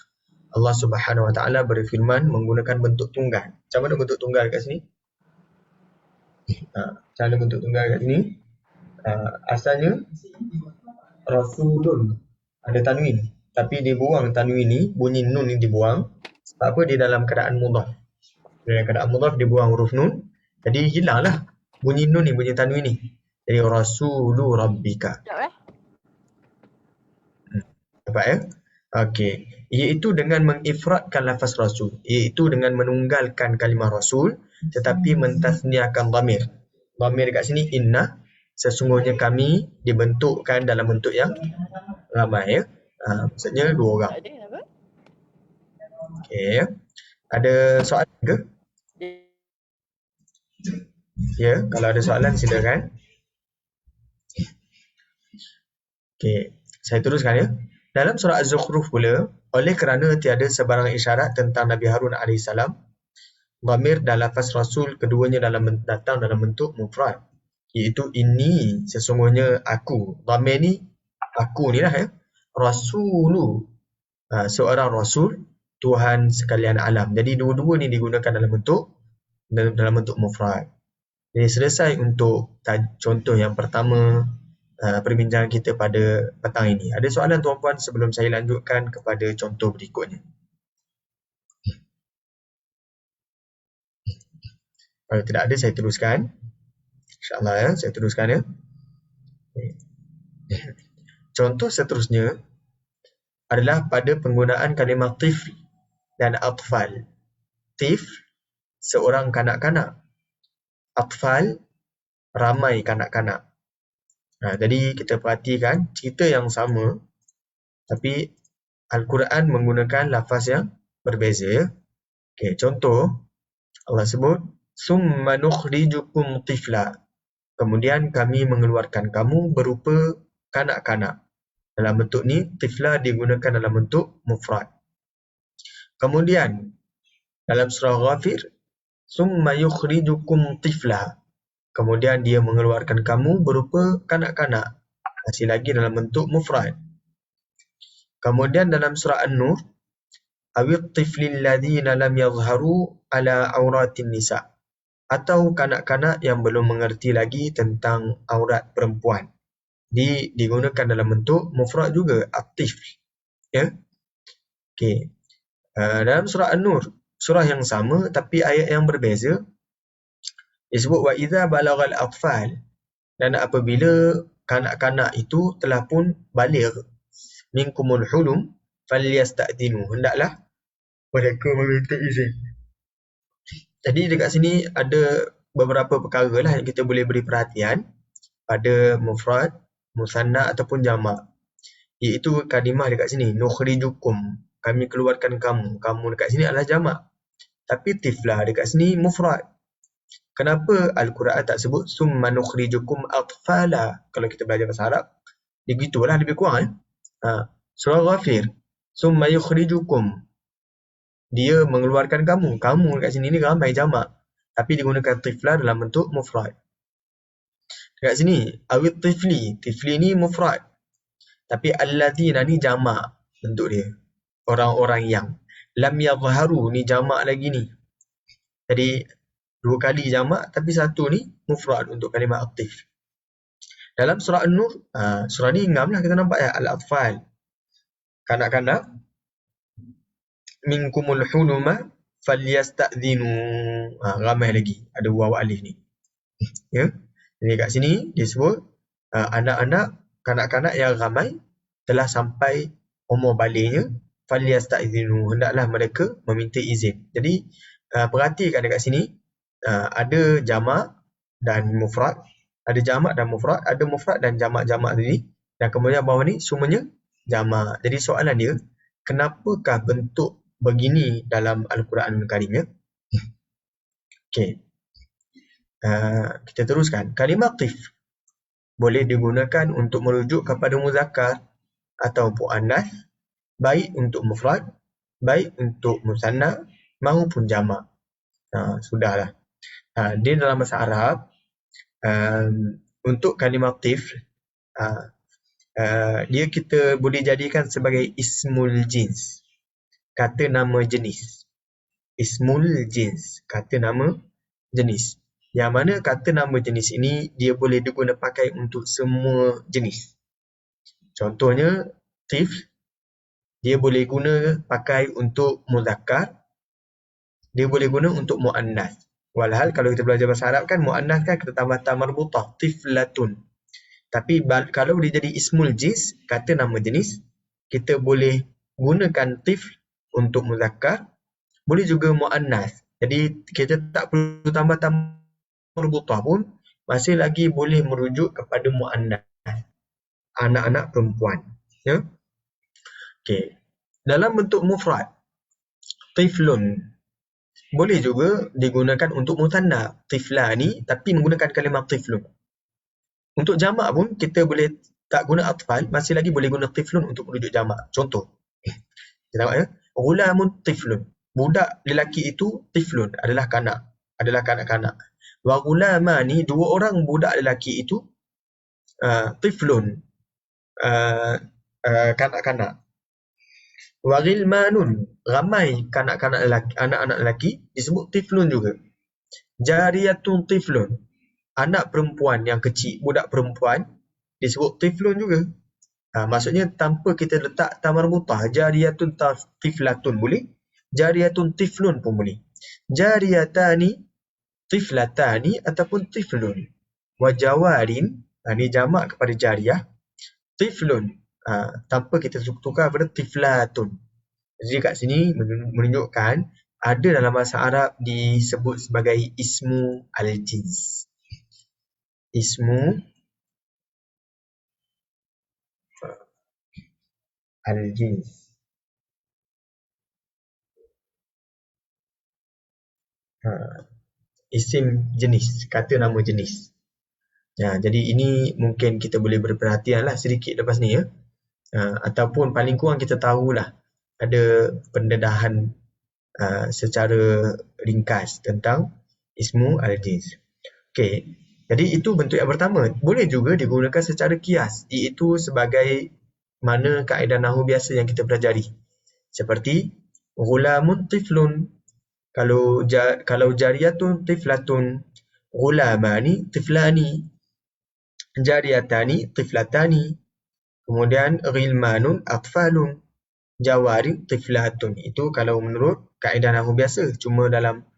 Allah Subhanahu Wa Taala berfirman menggunakan bentuk tunggal. Macam mana bentuk tunggal kat sini? Cara bentuk tunggal kat sini, asalnya Rasulun ada tanwin, tapi dibuang tanwin ni, bunyi nun ni dibuang. Sebab apa? Dia dalam keadaan mudhaf. Dalam keadaan mudhaf dibuang huruf nun, jadi hilanglah bunyi nun ni, bunyi tanwin ni. Jadi rasulu rabbika. Nampak ya? Okey. Iaitu dengan mengifradkan lafaz rasul, iaitu dengan menunggalkan kalimah rasul tetapi mentasniahkan dhamir. Dhamir dekat sini inna, sesungguhnya kami dibentukkan dalam bentuk yang ramai ya. Maksudnya dua orang. Okey. Ada soalan ke? Ya, kalau ada soalan silakan. Okey, saya teruskan ya. Dalam surah Az-Zukhruf pula, oleh kerana tiada sebarang isyarat tentang Nabi Harun AS, dhamir dan lafaz rasul keduanya datang dalam bentuk mufrad, iaitu inni, sesungguhnya aku. Dhamir ni aku ni lah ya. Rasulu, seorang rasul, Tuhan sekalian alam. Jadi dua-dua ni digunakan dalam bentuk mufrad. Jadi selesai untuk contoh yang pertama perbincangan kita pada petang ini. Ada soalan tuan-puan sebelum saya lanjutkan kepada contoh berikutnya? Kalau tidak ada, saya teruskan. InsyaAllah ya, saya teruskan ya. Contoh seterusnya adalah pada penggunaan kalimah tifl dan atfal. Tifl, seorang kanak-kanak. Atfal, ramai kanak-kanak. Jadi kita perhatikan cerita yang sama, tapi Al-Quran menggunakan lafaz yang berbeza ya. Okay, contoh, Allah sebut, summa nukhrijukum tifla. Kemudian kami mengeluarkan kamu berupa kanak-kanak. Dalam bentuk ni, tifla digunakan dalam bentuk mufrad. Kemudian, dalam surah Ghafir, summa yukhrijukum tifla. Kemudian dia mengeluarkan kamu berupa kanak-kanak. Masih lagi dalam bentuk mufrad. Kemudian dalam surah An-Nur, awit tiflil ladzina lam yadhharu ala auratin nisa. Atau kanak-kanak yang belum mengerti lagi tentang aurat perempuan. Digunakan dalam bentuk mufrad juga, at-tifl. Ya. Okey. Dalam surah An-Nur, surah yang sama tapi ayat yang berbeza, disebut wa idza balagal atfal, dan apabila kanak-kanak itu telah pun baligh, minkumul hulum falyasta'dinu, hendaklah mereka meminta izin. Jadi dekat sini ada beberapa perkara lah yang kita boleh beri perhatian pada mufrad, musanna ataupun jamak. Iaitu kalimah dekat sini, nukhrijukum, kami keluarkan kamu. Kamu dekat sini adalah jamak. Tapi tiflah dekat sini mufrad. Kenapa Al-Quran tak sebut summa nukhrijukum atfala? Kalau kita belajar bahasa Arab, begitulah lebih kurang. Surah Ghafir, summa yukhrijukum, dia mengeluarkan kamu. Kamu dekat sini ni ramai jamak, tapi digunakan tiflah dalam bentuk mufrad. Dekat sini, awit tifli, tifli ni mufrad. Tapi alladzina ni jamak bentuk dia. Orang-orang yang. Lam yadhharu ni jamak lagi ni. Jadi, dua kali jamak, tapi satu ni mufrad untuk kalimah aktif. Dalam surah An-Nur, surah ni ngam lah kita nampak ya, Al-Atfal. Kanak-kanak, minkumul huluma, falyasta'dhinu. Ramai lagi. Ada waw alif ni. Ya. Jadi kat sini disebut anak-anak, kanak-kanak yang ramai telah sampai umur balignya, falyasta'dhinu, hendaklah mereka meminta izin. Jadi perhatikan dekat sini ada jamak dan mufrad, ada jamak dan mufrad, ada mufrad dan jamak-jamak tadi, dan kemudian bawah ni semuanya jamak. Jadi soalan dia, kenapakah bentuk begini dalam Al-Quranul Karim ya? Okey. Kita teruskan. Kalimah tif boleh digunakan untuk merujuk kepada muzakkar atau muannas, baik untuk mufrad, baik untuk musanna maupun jamak. Sudahlah. Dia dalam bahasa Arab, untuk kalimah tif, dia kita boleh jadikan sebagai ismul jins, kata nama jenis. Ismul jins, kata nama jenis. Yang mana kata nama jenis ini dia boleh digunakan pakai untuk semua jenis. Contohnya tif, dia boleh guna pakai untuk muzakkar, dia boleh guna untuk muannas. Walhal kalau kita belajar bahasa Arab kan muannas kan kita tambah ta marbutah, tiflatun. Tapi kalau dia jadi ismul jins, kata nama jenis, kita boleh gunakan tif untuk muzakkar, boleh juga muannas. Jadi kita tak perlu tambah ta marbutah pun, masih lagi boleh merujuk kepada muannas, anak-anak perempuan. Ya. Okey. Dalam bentuk mufrad, tiflun boleh juga digunakan untuk mutanna, tiflani, tapi menggunakan kalimah tiflun. Untuk jamak pun kita boleh tak guna atfal, masih lagi boleh guna tiflun untuk merujuk jamak. Contoh, kita tengok ya, ghulamun tiflun, budak lelaki itu tiflun, adalah kanak-kanak. Wa ghulamani, dua orang budak lelaki itu tiflun, kanak-kanak. Wa ghilmanun, ramai kanak-kanak lelaki, anak-anak lelaki disebut tiflun juga. Jariyatun tiflun, anak perempuan yang kecil, budak perempuan disebut tiflun juga. Maksudnya tanpa kita letak ta marbutah, jariyatun tiflatun boleh, jariyatun tiflun pun boleh. Jariyatani, tiflatani ataupun tiflun. Wa jawarin, ni jamak kepada jariyah, tiflun, tanpa kita tukar pada tiflatun. Jadi kat sini menunjukkan ada dalam bahasa Arab disebut sebagai ismu al-jins. Ismu al-jins. Isim jenis, kata nama jenis. Jadi ini mungkin kita boleh berperhatianlah sedikit lepas ni ya. Ataupun paling kurang kita tahulah ada pendedahan secara ringkas tentang ismu al-jins. Okey, jadi itu bentuk yang pertama. Boleh juga digunakan secara kias, iaitu sebagai mana kaedah nahwu biasa yang kita pelajari. Seperti ghulamun tiflun, kalau jariyatun tiflatun, ghulamani tiflani, jariyatani tiflatani, kemudian ghilmanun atfalun, jawarin tiflatun. Itu kalau menurut kaedah nahwu biasa. Cuma dalam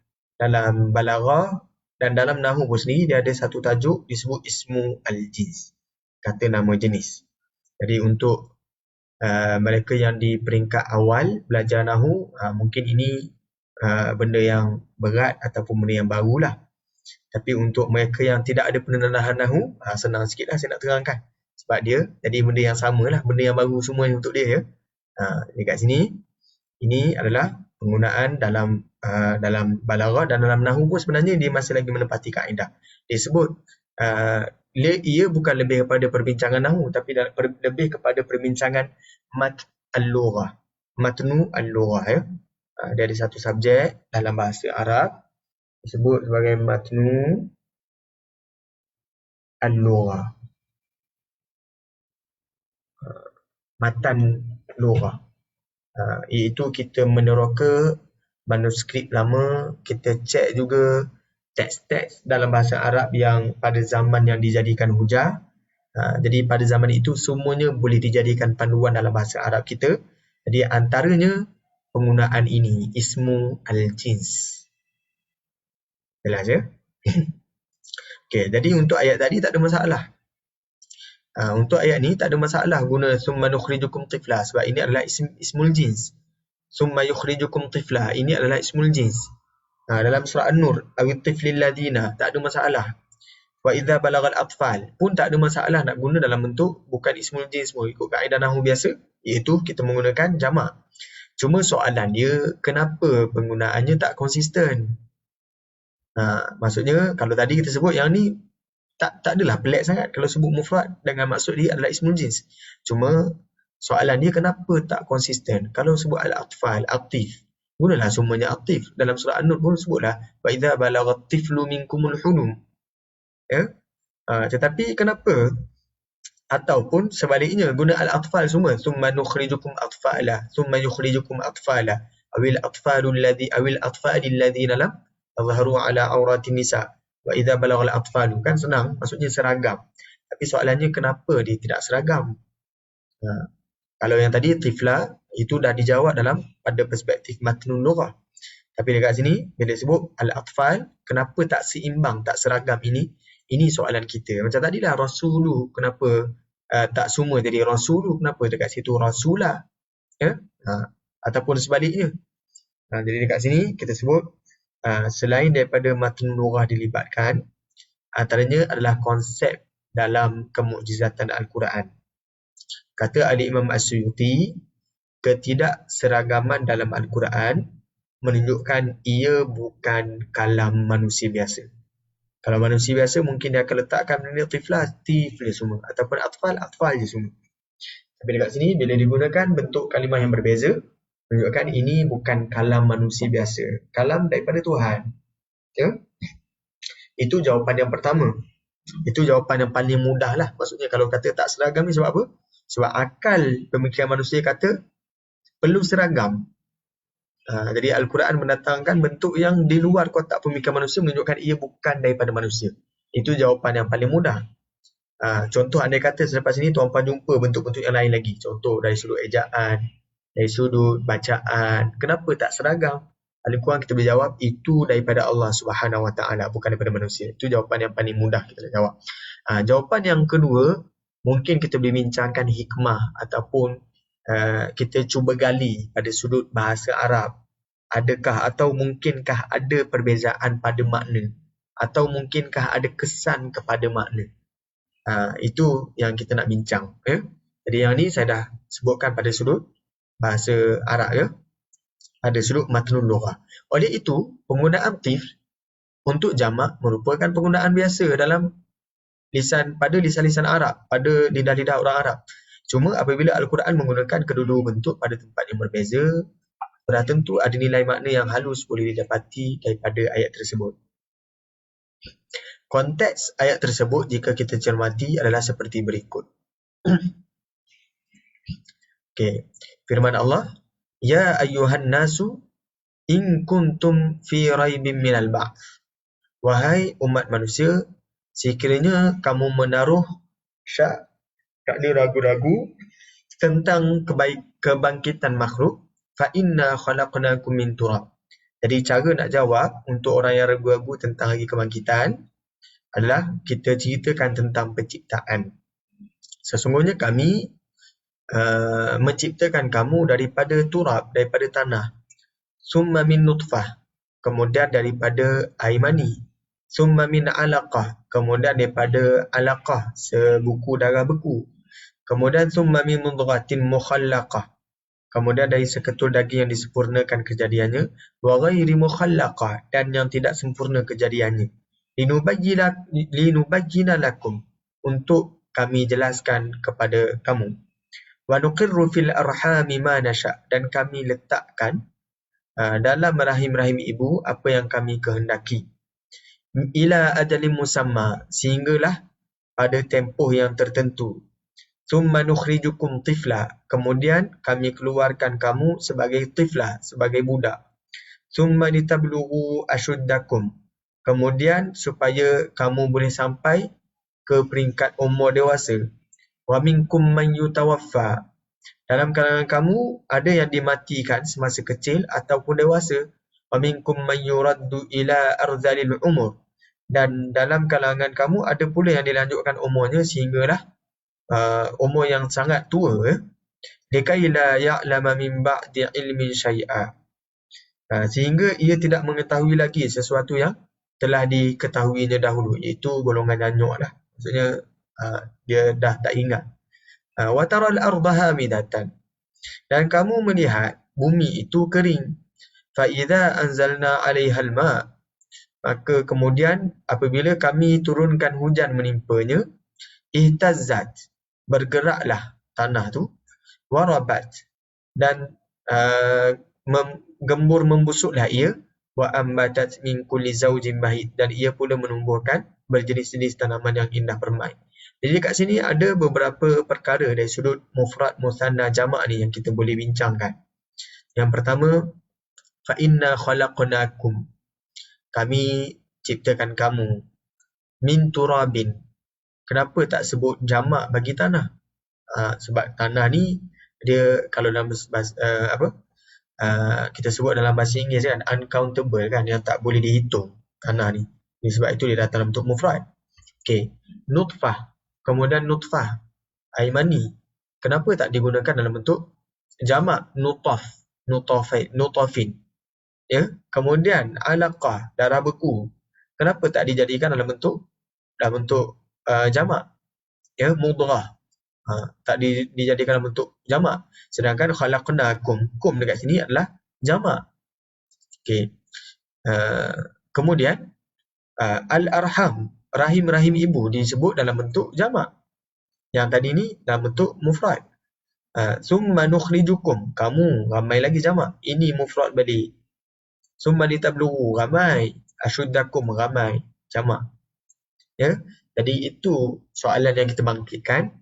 balaghah dan dalam nahwu pun sendiri dia ada satu tajuk disebut ismu al-jins, kata nama jenis. Jadi untuk mereka yang di peringkat awal belajar nahwu, mungkin ini benda yang berat ataupun benda yang barulah. Tapi untuk mereka yang tidak ada pendedahan nahwu, senang sikitlah saya nak terangkan. Sebab dia jadi benda yang samalah, benda yang baru semua untuk dia ya. Dekat sini, ini adalah penggunaan dalam balaghah dan dalam nahwu pun sebenarnya dia masih lagi menepati kaedah. Dia sebut ia bukan lebih kepada perbincangan nahwu, tapi lebih kepada perbincangan mat al-lughah, matnu al-lughah ya. Dia ada satu subjek dalam bahasa Arab disebut sebagai matnu al-lughah, matan lughah. Iaitu kita meneroka manuskrip lama, kita cek juga teks-teks dalam bahasa Arab yang pada zaman yang dijadikan hujah. Jadi pada zaman itu semuanya boleh dijadikan panduan dalam bahasa Arab kita. Jadi antaranya penggunaan ini ismu al-jins. Jelas ya? Okey, jadi untuk ayat tadi tak ada masalah. Untuk ayat ni tak ada masalah guna summa nukhrijukum tifla sebab ini adalah ismul jins. Summa yukhrijukum tifla ini adalah ismul jins. Dalam surah An-Nur, awit tiflil ladina tak ada masalah. Wa idza balagal atfal pun tak ada masalah nak guna dalam bentuk bukan ismul jins pun ikut kaedah nahwu biasa, iaitu kita menggunakan jamak. Cuma soalan dia kenapa penggunaannya tak konsisten? Maksudnya kalau tadi kita sebut yang ni tak adalah pelik sangat kalau sebut mufrad dengan maksud dia adalah ismul jins. Cuma soalan dia kenapa tak konsisten? Kalau sebut al-atfal, aktif, gunalah semuanya aktif. Dalam surah An-Nur pun sebutlah wa idza balaghat tiflu minkumul hulum. Ya? Tetapi kenapa? Ataupun sebaliknya guna al-atfal semua, summa nukhrijukum atfala, summa yukhrijukum atfala, awil atfalul ladzina lam yadhharu ala auratin nisa. Wa idza balagal atfalu, kan senang, maksudnya seragam. Tapi soalannya kenapa dia tidak seragam? Kalau yang tadi tifla itu dah dijawab dalam pada perspektif matnun lughah. Tapi dekat sini bila sebut al-atfal, kenapa tak seimbang, tak seragam ini? Ini soalan kita. Macam tadilah rasulu, kenapa tak semua jadi rasulu, kenapa dekat situ rasulah? Ya? Ataupun sebaliknya. Jadi dekat sini kita sebut selain daripada matnun lughah dilibatkan, antaranya adalah konsep dalam kemukjizatan Al-Quran. Kata Al-Imam As-Suyuti, ketidakseragaman dalam Al-Quran menunjukkan ia bukan kalam manusia biasa. Kalau manusia biasa mungkin dia akan letakkan benda tiflah, tifl semua. Ataupun atfal je semua. Tapi dekat sini bila digunakan bentuk kalimah yang berbeza, menunjukkan ini bukan kalam manusia biasa. Kalam daripada Tuhan. Ya? Itu jawapan yang pertama. Itu jawapan yang paling mudah lah. Maksudnya kalau kata tak seragam ni sebab apa? Sebab akal pemikiran manusia kata perlu seragam. Jadi Al-Quran mendatangkan bentuk yang di luar kotak pemikiran manusia menunjukkan ia bukan daripada manusia. Itu jawapan yang paling mudah. Contoh andai kata selepas ini tuan-puan jumpa bentuk-bentuk yang lain lagi. Contoh dari sudut ejaan, dari sudut bacaan. Kenapa tak seragam? Paling kurang kita boleh jawab itu daripada Allah Subhanahu Wa Taala, bukan daripada manusia. Itu jawapan yang paling mudah kita jawab. Jawapan yang kedua, mungkin kita boleh bincangkan hikmah ataupun kita cuba gali pada sudut bahasa Arab. Adakah atau mungkinkah ada perbezaan pada makna? Atau mungkinkah ada kesan kepada makna? Itu yang kita nak bincang. Ya? Jadi yang ni saya dah sebutkan pada sudut bahasa Arab. Ya? Pada sudut matnun lughah. Oleh itu, penggunaan tif untuk jamak merupakan penggunaan biasa dalam pada lisan-lisan Arab, pada lidah-lidah orang Arab. Cuma apabila Al-Quran menggunakan kedua-dua bentuk pada tempat yang berbeza, sudah tentu ada nilai makna yang halus boleh didapati daripada ayat tersebut. Konteks ayat tersebut jika kita cermati adalah seperti berikut. Okay. Firman Allah, ya ayyuhan nasu in kuntum fi raibin minal ba'ts. Wahai umat manusia, sekiranya kamu menaruh syak, yakni ragu-ragu tentang kebangkitan makhluk, fa inna khalaqnakum min turab. Jadi cara nak jawab untuk orang yang ragu-ragu tentang hari kebangkitan adalah kita ceritakan tentang penciptaan. Sesungguhnya kami menciptakan kamu daripada turab, daripada tanah. Summa min nutfah, kemudian daripada air mani. Summa min alaqah, kemudian daripada alaqah, sebuku darah beku. Kemudian summa min mudghatin mukhallaqah, kemudian dari seketul daging yang disempurnakan kejadiannya, wa ghairi mukhallaqah, dan yang tidak sempurna kejadiannya. Linubayyina lakum, untuk kami jelaskan kepada kamu. Wa nuqirru fil arhami ma nasha', dan kami letakkan dalam rahim-rahim ibu apa yang kami kehendaki. Ila ajalin musamma, sehinggalah pada tempoh yang tertentu. Thumma nukhrijukum tifla, kemudian kami keluarkan kamu sebagai tifla, sebagai budak. Thumma litablughu ashuddakum, kemudian supaya kamu boleh sampai ke peringkat umur dewasa. Wa minkum man yutawaffa, Dalam kalangan kamu ada yang dimatikan semasa kecil ataupun dewasa. Wa minkum man yuraddu ila arzalil umur. Dan dalam kalangan kamu ada pula yang dilanjutkan umurnya sehinggalah umur yang sangat tua, likai la ya'lama min ba'di ilmin syai'a. Sehingga ia tidak mengetahui lagi sesuatu yang telah diketahuinya dahulu, iaitu golongan nyanyuk lah. Maksudnya dia dah tak ingat. Wa taral arda hamidatan. Dan kamu melihat bumi itu kering. Fa idza anzalna 'alaihal ma', maka kemudian apabila kami turunkan hujan menimpanya, ihtazzat, bergeraklah tanah tu, warabat, dan gembur membusuklah ia, wa ambatat min kulli zawjin bahid, dan ia pula menumbuhkan berjenis-jenis tanaman yang indah permai. Jadi kat sini ada beberapa perkara dari sudut mufrad, musanna, jamak ni yang kita boleh bincangkan. Yang pertama, fa inna khalaqnakum, kami ciptakan kamu, min turabin. Kenapa tak sebut jamak bagi tanah? Sebab tanah ni dia kalau dalam kita sebut dalam bahasa Inggeris kan, uncountable kan, yang tak boleh dihitung tanah ni. Sebab itu dia datang dalam bentuk mufrad. Okey, nutfah. Kemudian nutfah, air mani. Kenapa tak digunakan dalam bentuk jamak? Nutafin. Ya. Kemudian alaqah, darah beku. Kenapa tak dijadikan dalam bentuk jamak? Ya, mudghah. Tak dijadikan dalam bentuk jamak. Sedangkan khalaqnakum, kum dekat sini adalah jamak. Okey. Kemudian al-arham, rahim-rahim ibu disebut dalam bentuk jamak. Yang tadi ni dalam bentuk mufrad. Summa nukhrijukum, kamu, ramai lagi jamak. Ini mufrad balik. Summa litablughu, ramai. Ashuddakum, ramai, jamak. Ya. Jadi itu soalan yang kita bangkitkan.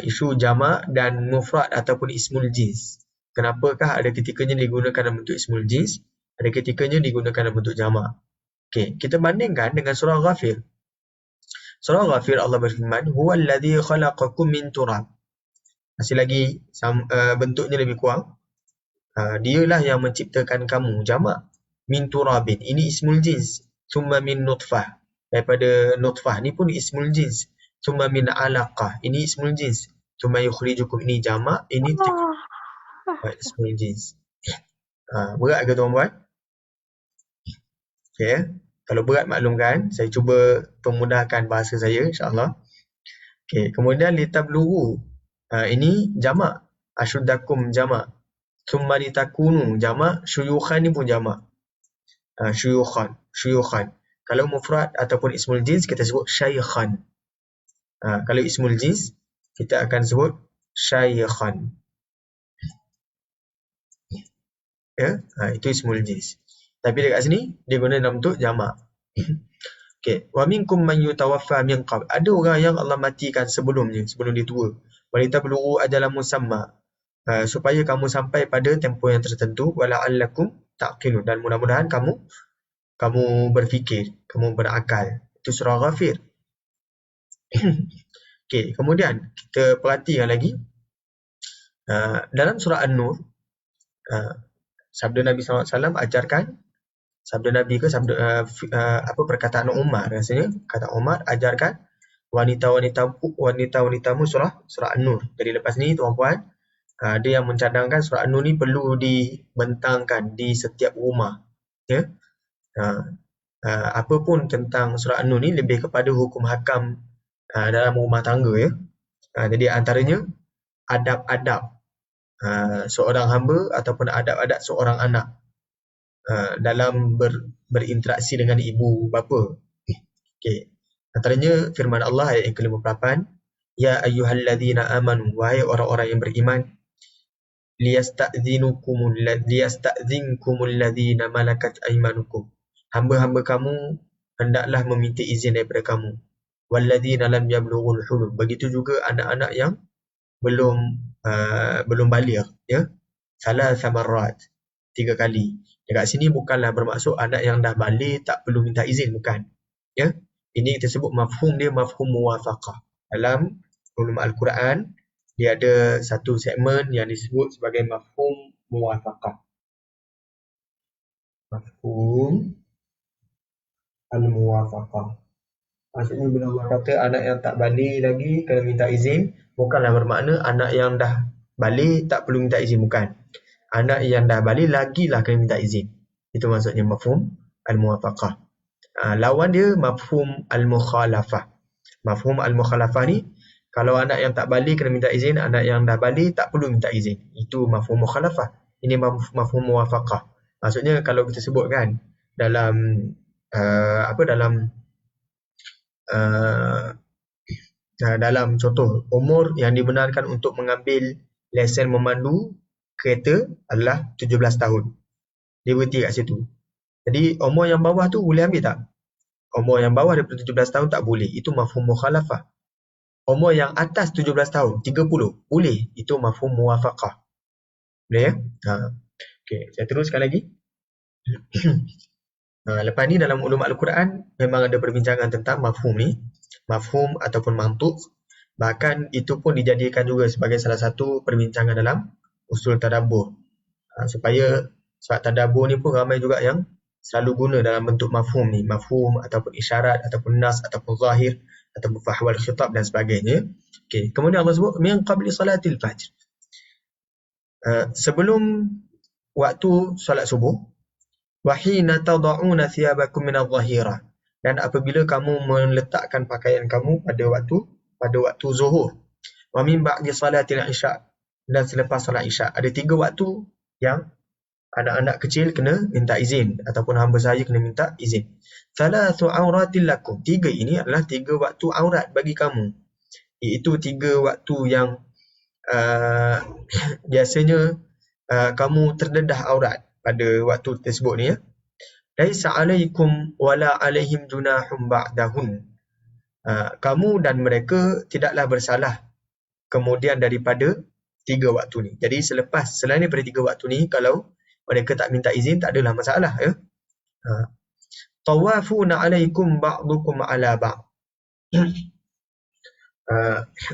Isu jamak dan mufrad ataupun ismul jins. Kenapakah ada ketikanya digunakan dalam bentuk ismul jins, ada ketikanya digunakan dalam bentuk jamak. Okey, kita bandingkan dengan surah Ghafir. Surah Ghafir Allah berfirman, huwallazi khalaqakum min turab. Masih lagi bentuknya lebih kurang. Dialah yang menciptakan kamu, jamak. Min turabin, ini ismul jins. Summa min nutfah, daripada nutfah ni pun ismul jins. Summa min alaqah, ini ismul jins. Summa yukhrijukum, ini jamak, ini ismul jins. Berat ke tuan-puan? Okay. Kalau berat maklumkan, saya cuba pemudahkan bahasa saya insya-Allah. Okay. Kemudian litablughu, ini jamak. Ashuddakum jamak. Summa litakunu jamak. Syuyukhan ni pun jamak. Syuyukhan. Kalau mufrad ataupun ismul jins kita sebut syaykhan. Kalau ismul jins kita akan sebut syaykhan. Ya, itu ismul jins. Tapi dekat sini dia guna dalam bentuk jamak. Okey, wa minkum man yutawaffa min qabl. Ada orang yang Allah matikan sebelum dia tua. Walitablugu ajalan musamma, supaya kamu sampai pada tempoh yang tertentu, wala'allakum taqilun, dan mudah-mudahan kamu berfikir, kamu berakal. Itu surah Ghafir. Okey, kemudian kita perhatikan lagi dalam surah An-Nur, sabda Nabi SAW ajarkan, sabda Nabi ke perkataan Umar, rasanya kata Umar ajarkan wanita-wanitamu surah An-Nur. Jadi lepas ni tuan-puan, ada yang mencadangkan surah An-Nur ni perlu dibentangkan di setiap rumah. Ya. Apapun tentang surah An-Nur ni lebih kepada hukum hakam dalam rumah tangga, ya. Jadi antaranya adab-adab seorang hamba ataupun adab-adab seorang anak dalam berinteraksi dengan ibu bapa. Okey. Antaranya firman Allah ayat yang ke-58, ya ayyuhalladzina amanu, wahai orang-orang yang beriman, liyasta'dzinkumul ladzina malakat aymanukum, hamba-hamba kamu hendaklah meminta izin daripada kamu, walladzina lam yablughul hulum, begitu juga anak-anak yang belum baligh, ya. Salasa marrat, 3 kali. Dekat sini bukanlah bermaksud anak yang dah baligh tak perlu minta izin, bukan. Ya. Ini kita sebut mafhum dia mafhum muwafaqah. Dalam ulum Al-Quran dia ada satu segmen yang disebut sebagai mafhum muwafaqah. Mafhum al-muwafaqah. Maksudnya bila Allah kata anak yang tak balik lagi kena minta izin, bukanlah bermakna anak yang dah balik tak perlu minta izin, bukan. Anak yang dah balik lagilah kena minta izin. Itu maksudnya mafhum al-muwafaqah. Lawan dia mafhum al-mukhalafah. Mafhum al-mukhalafah ni, kalau anak yang tak balik kena minta izin, anak yang dah balik tak perlu minta izin. Itu mafhum mukhalafah. Ini mafhum muwafaqah. Maksudnya kalau kita sebutkan dalam dalam contoh umur yang dibenarkan untuk mengambil lesen memandu kereta adalah 17 tahun. Dia berhenti kat situ. Jadi umur yang bawah tu boleh ambil tak? Umur yang bawah daripada 17 tahun tak boleh. Itu mafhum mukhalafah. Umur yang atas 17 tahun, 30, boleh. Itu mafhum muwafaqah. Boleh ya? Okey, saya teruskan lagi. Lepas ni dalam ulum Al-Quran memang ada perbincangan tentang mafhum ni, mafhum ataupun mantuk. Bahkan itu pun dijadikan juga sebagai salah satu perbincangan dalam usul tadabbur. Sebab tadabbur ni pun ramai juga yang selalu guna dalam bentuk mafhum ni, mafhum ataupun isyarat ataupun nas ataupun zahir ataupun fahwal khitab dan sebagainya. Okey, kemudian Allah sebut min qabli salatil fajr. Sebelum waktu solat subuh, wa hina tad'una thiyabakum min adh-dhahira, dan apabila kamu meletakkan pakaian kamu pada waktu zuhur, wa min ba'di salatil isya, dan selepas solat isya. Ada 3 waktu yang anak-anak kecil kena minta izin ataupun hamba saya kena minta izin. Thalathu auratil lakum, 3 ini adalah 3 waktu aurat bagi kamu, iaitu 3 waktu yang biasanya kamu terdedah aurat pada waktu tersebut ni ya. Laisa alaikum wala alaihim junahum ba'dahun. Kamu dan mereka tidaklah bersalah kemudian daripada 3 waktu ni. Jadi selain daripada 3 waktu ni, kalau mereka tak minta izin tak adalah masalah ya. Tawafuna alaikum ba'dukum ala ba'd.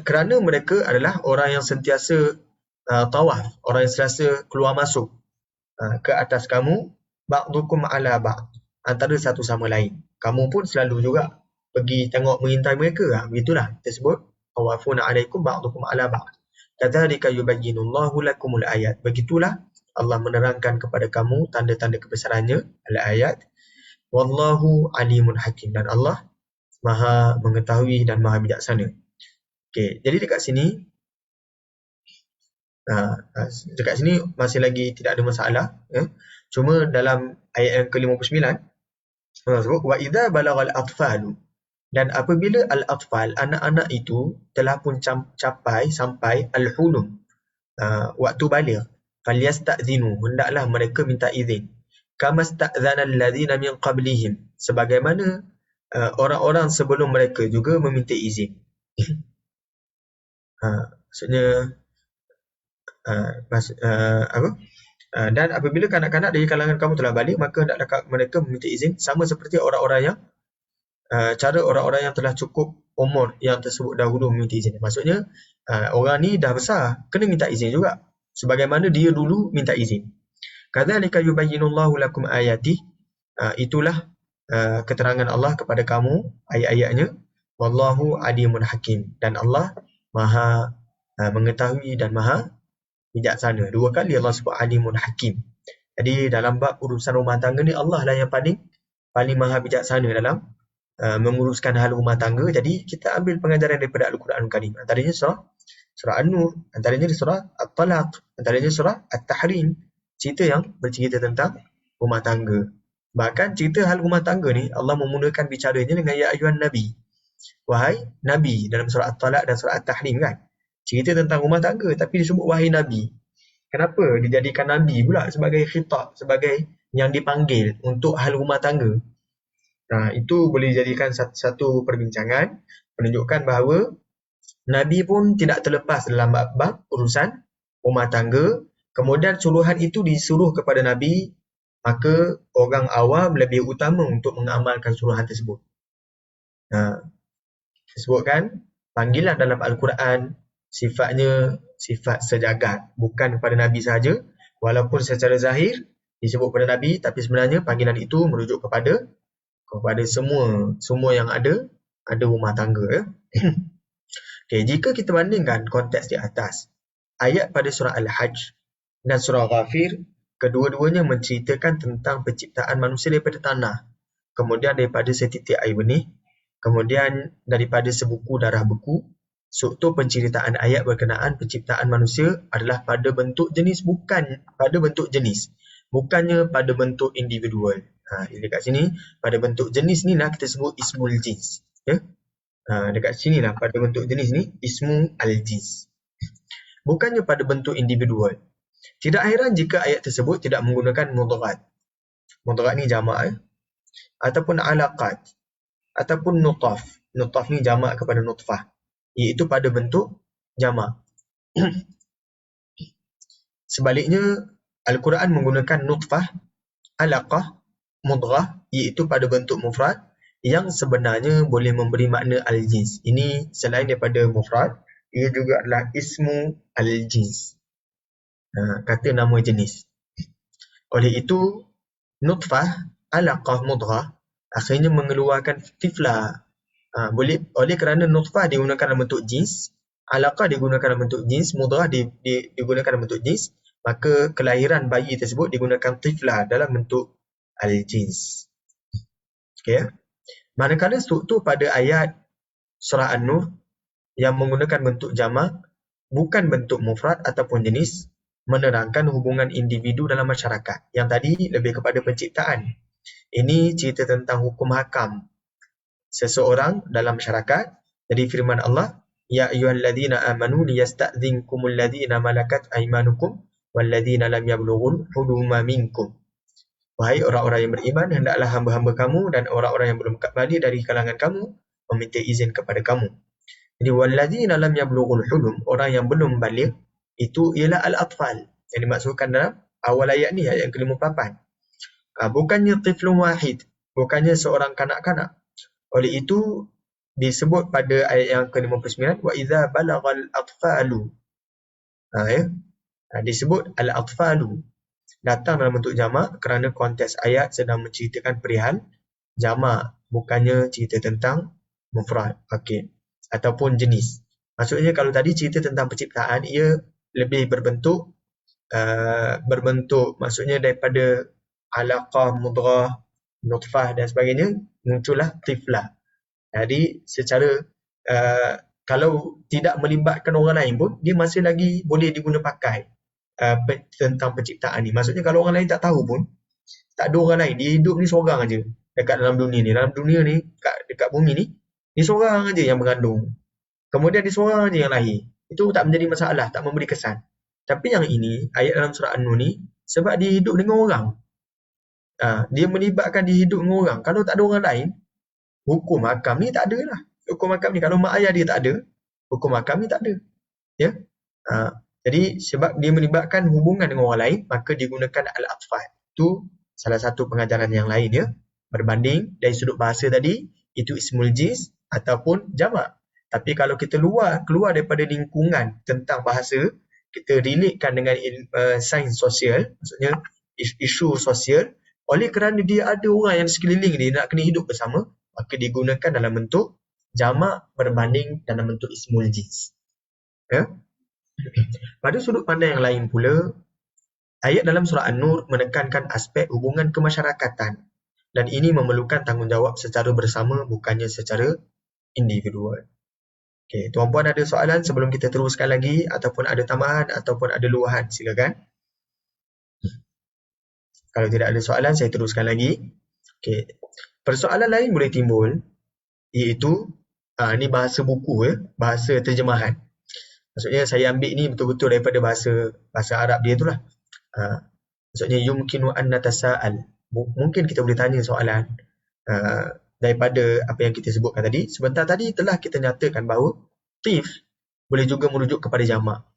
Kerana mereka adalah orang yang sentiasa tawaf, orang yang sentiasa keluar masuk ke atas kamu, ba'dukum ala ba'd, antara satu sama lain. Kamu pun selalu juga pergi tengok mengintai mereka. Begitulah tersebut tawafuna alaikum ba'dukum ala ba'd. Kadzalika yubayyinullahu lakumul ayat. Begitulah Allah menerangkan kepada kamu tanda-tanda kebesarannya, al-ayat. Wallahu alimun hakim, dan Allah Maha mengetahui dan Maha bijaksana. Okey, jadi dekat sini masih lagi tidak ada masalah ya. Cuma dalam ayat yang ke-59 Allah sebut wa idza balagal atfalu, dan apabila al-atfal, anak-anak itu telah pun sampai al-hulum, waktu baligh, falyasta'zinu, hendaklah mereka minta izin, kama sta'zana alladhina min qablihim, sebagaimana orang-orang sebelum mereka juga meminta izin. Maksudnya dan apabila kanak-kanak dari kalangan kamu telah balik, maka hendaklah mereka meminta izin, sama seperti orang-orang yang orang-orang yang telah cukup umur yang tersebut dahulu meminta izin. Maksudnya orang ni dah besar, kena minta izin juga, sebagaimana dia dulu minta izin. Kadzalika yubayyinullahu lakum ayatih, itulah keterangan Allah kepada kamu ayat-ayatnya. Wallahu alimun hakim, dan Allah Maha mengetahui dan Maha bijaksana. 2 kali Allah sebut alimun hakim. Jadi dalam bab urusan rumah tangga ni, Allah lah yang paling Maha bijaksana dalam menguruskan hal rumah tangga. Jadi kita ambil pengajaran daripada Al-Quranul Karim. Antaranya surah An-Nur, antaranya surah At-Talaq, antaranya surah At-Tahrim, cerita yang bercerita tentang rumah tangga. Bahkan cerita hal rumah tangga ni Allah memulakan bicaranya dengan ya ayyuhan nabi, wahai nabi, dalam surah At-Talaq dan surah At-Tahrim kan. Cerita tentang rumah tangga tapi disebut wahai nabi. Kenapa dijadikan nabi pula sebagai khitab, sebagai yang dipanggil untuk hal rumah tangga? Itu boleh dijadikan satu perbincangan menunjukkan bahawa nabi pun tidak terlepas dalam bab urusan rumah tangga. Kemudian suruhan itu disuruh kepada nabi, maka orang awam lebih utama untuk mengamalkan suruhan tersebut. Disebutkan panggilan dalam Al-Quran sifatnya sifat sejagat, bukan kepada Nabi sahaja, walaupun secara zahir disebut pada Nabi, tapi sebenarnya panggilan itu merujuk kepada semua yang ada rumah tangga ya. Okay, jika kita bandingkan konteks di atas, ayat pada surah Al-Hajj dan surah Ghafir, kedua-duanya menceritakan tentang penciptaan manusia daripada tanah, kemudian daripada setitik air benih, kemudian daripada sebuku darah beku. Struktur penceritaan ayat berkenaan penciptaan manusia adalah pada bentuk jenis, bukannya pada bentuk individual. Dekat sini pada bentuk jenis ni lah kita sebut ismul jins ya. Dekat sini lah pada bentuk jenis ni ismu al-jins, bukannya pada bentuk individual. Tidak heran jika ayat tersebut tidak menggunakan mudghat. Mudghat ni jamak ya. Ataupun alaqat, ataupun nutaf. Nutaf ni jamak kepada nutfah, iaitu pada bentuk jamak. Sebaliknya, Al-Quran menggunakan nutfah, alaqah, mudghah, iaitu pada bentuk mufrad yang sebenarnya boleh memberi makna al-jins. Ini selain daripada mufrad, ia juga adalah ismu al-jins, kata nama jenis. Oleh itu, nutfah, alaqah, mudghah akhirnya mengeluarkan tifla. Oleh kerana nutfah digunakan dalam bentuk jins, alaqah digunakan dalam bentuk jins, mudghah digunakan dalam bentuk jins, maka kelahiran bayi tersebut digunakan tifla dalam bentuk al-jins. Okay. Manakala struktur pada ayat surah An-Nur yang menggunakan bentuk jamak, bukan bentuk mufrad ataupun jenis, menerangkan hubungan individu dalam masyarakat. Yang tadi lebih kepada penciptaan. Ini cerita tentang hukum hakam seseorang dalam masyarakat. Dari firman Allah, Ya ayyuhalladzina amanu liyasta'dzinkumul ladzina malakat aymanukum walladzina lam yablughul huluma minkum. Wahai orang-orang yang beriman, hendaklah hamba-hamba kamu dan orang-orang yang belum balik dari kalangan kamu meminta izin kepada kamu. Jadi walladzina lam yablughul hulum, orang yang belum balik, itu ialah al-atfal yang dimaksudkan dalam awal ayat ni, ayat yang ke-58. Bukannya tiflun wahid, bukannya seorang kanak-kanak. Oleh itu disebut pada ayat yang ke-59, wa idza balagal atfalu. Disebut al-atfalu, datang dalam bentuk jamak kerana konteks ayat sedang menceritakan perihal jamak, bukannya cerita tentang mufrad, ataupun jenis. Maksudnya kalau tadi cerita tentang penciptaan, ia lebih berbentuk maksudnya daripada alaqah, mudghah, nutfah dan sebagainya, muncullah tiflah. Jadi secara kalau tidak melibatkan orang lain pun, dia masih lagi boleh diguna pakai tentang penciptaan ni. Maksudnya kalau orang lain tak tahu pun, tak ada orang lain, dia hidup ni seorang aja dekat dalam dunia ni. Dalam dunia ni, dekat bumi ni, dia seorang aja yang mengandung. Kemudian dia seorang aja yang lahir. Itu tak menjadi masalah, tak memberi kesan. Tapi yang ini, ayat dalam surah An-Nur ni, sebab dia hidup dengan orang. Dia melibatkan dia hidup dengan orang. Kalau tak ada orang lain, hukum hakam ni tak ada lah. Hukum hakam ni, kalau mak ayah dia tak ada, hukum hakam ni tak ada. Ya? Jadi sebab dia melibatkan hubungan dengan orang lain, maka digunakan al-atfal. Itu salah satu pengajaran yang lain ya. Berbanding dari sudut bahasa tadi, itu ismul jins ataupun jamak. Tapi kalau kita keluar daripada lingkungan tentang bahasa, kita relatekan dengan sains sosial, maksudnya isu sosial, oleh kerana dia ada orang yang sekeliling dia nak kena hidup bersama, maka digunakan dalam bentuk jamak berbanding dalam bentuk ismul jins. Ya? Pada sudut pandang yang lain pula, ayat dalam surah An-Nur menekankan aspek hubungan kemasyarakatan, dan ini memerlukan tanggungjawab secara bersama, bukannya secara individual. Okey, tuan-puan ada soalan sebelum kita teruskan lagi, ataupun ada tambahan ataupun ada luahan, silakan. Kalau tidak ada soalan, saya teruskan lagi. Okey, persoalan lain boleh timbul, iaitu ini bahasa buku ya, bahasa terjemahan. Maksudnya saya ambil ni betul-betul daripada bahasa Arab dia itulah. Maksudnya yumkinu an natasa'al. Mungkin kita boleh tanya soalan daripada apa yang kita sebutkan tadi. Sebentar tadi telah kita nyatakan bahawa tif boleh juga merujuk kepada jamak.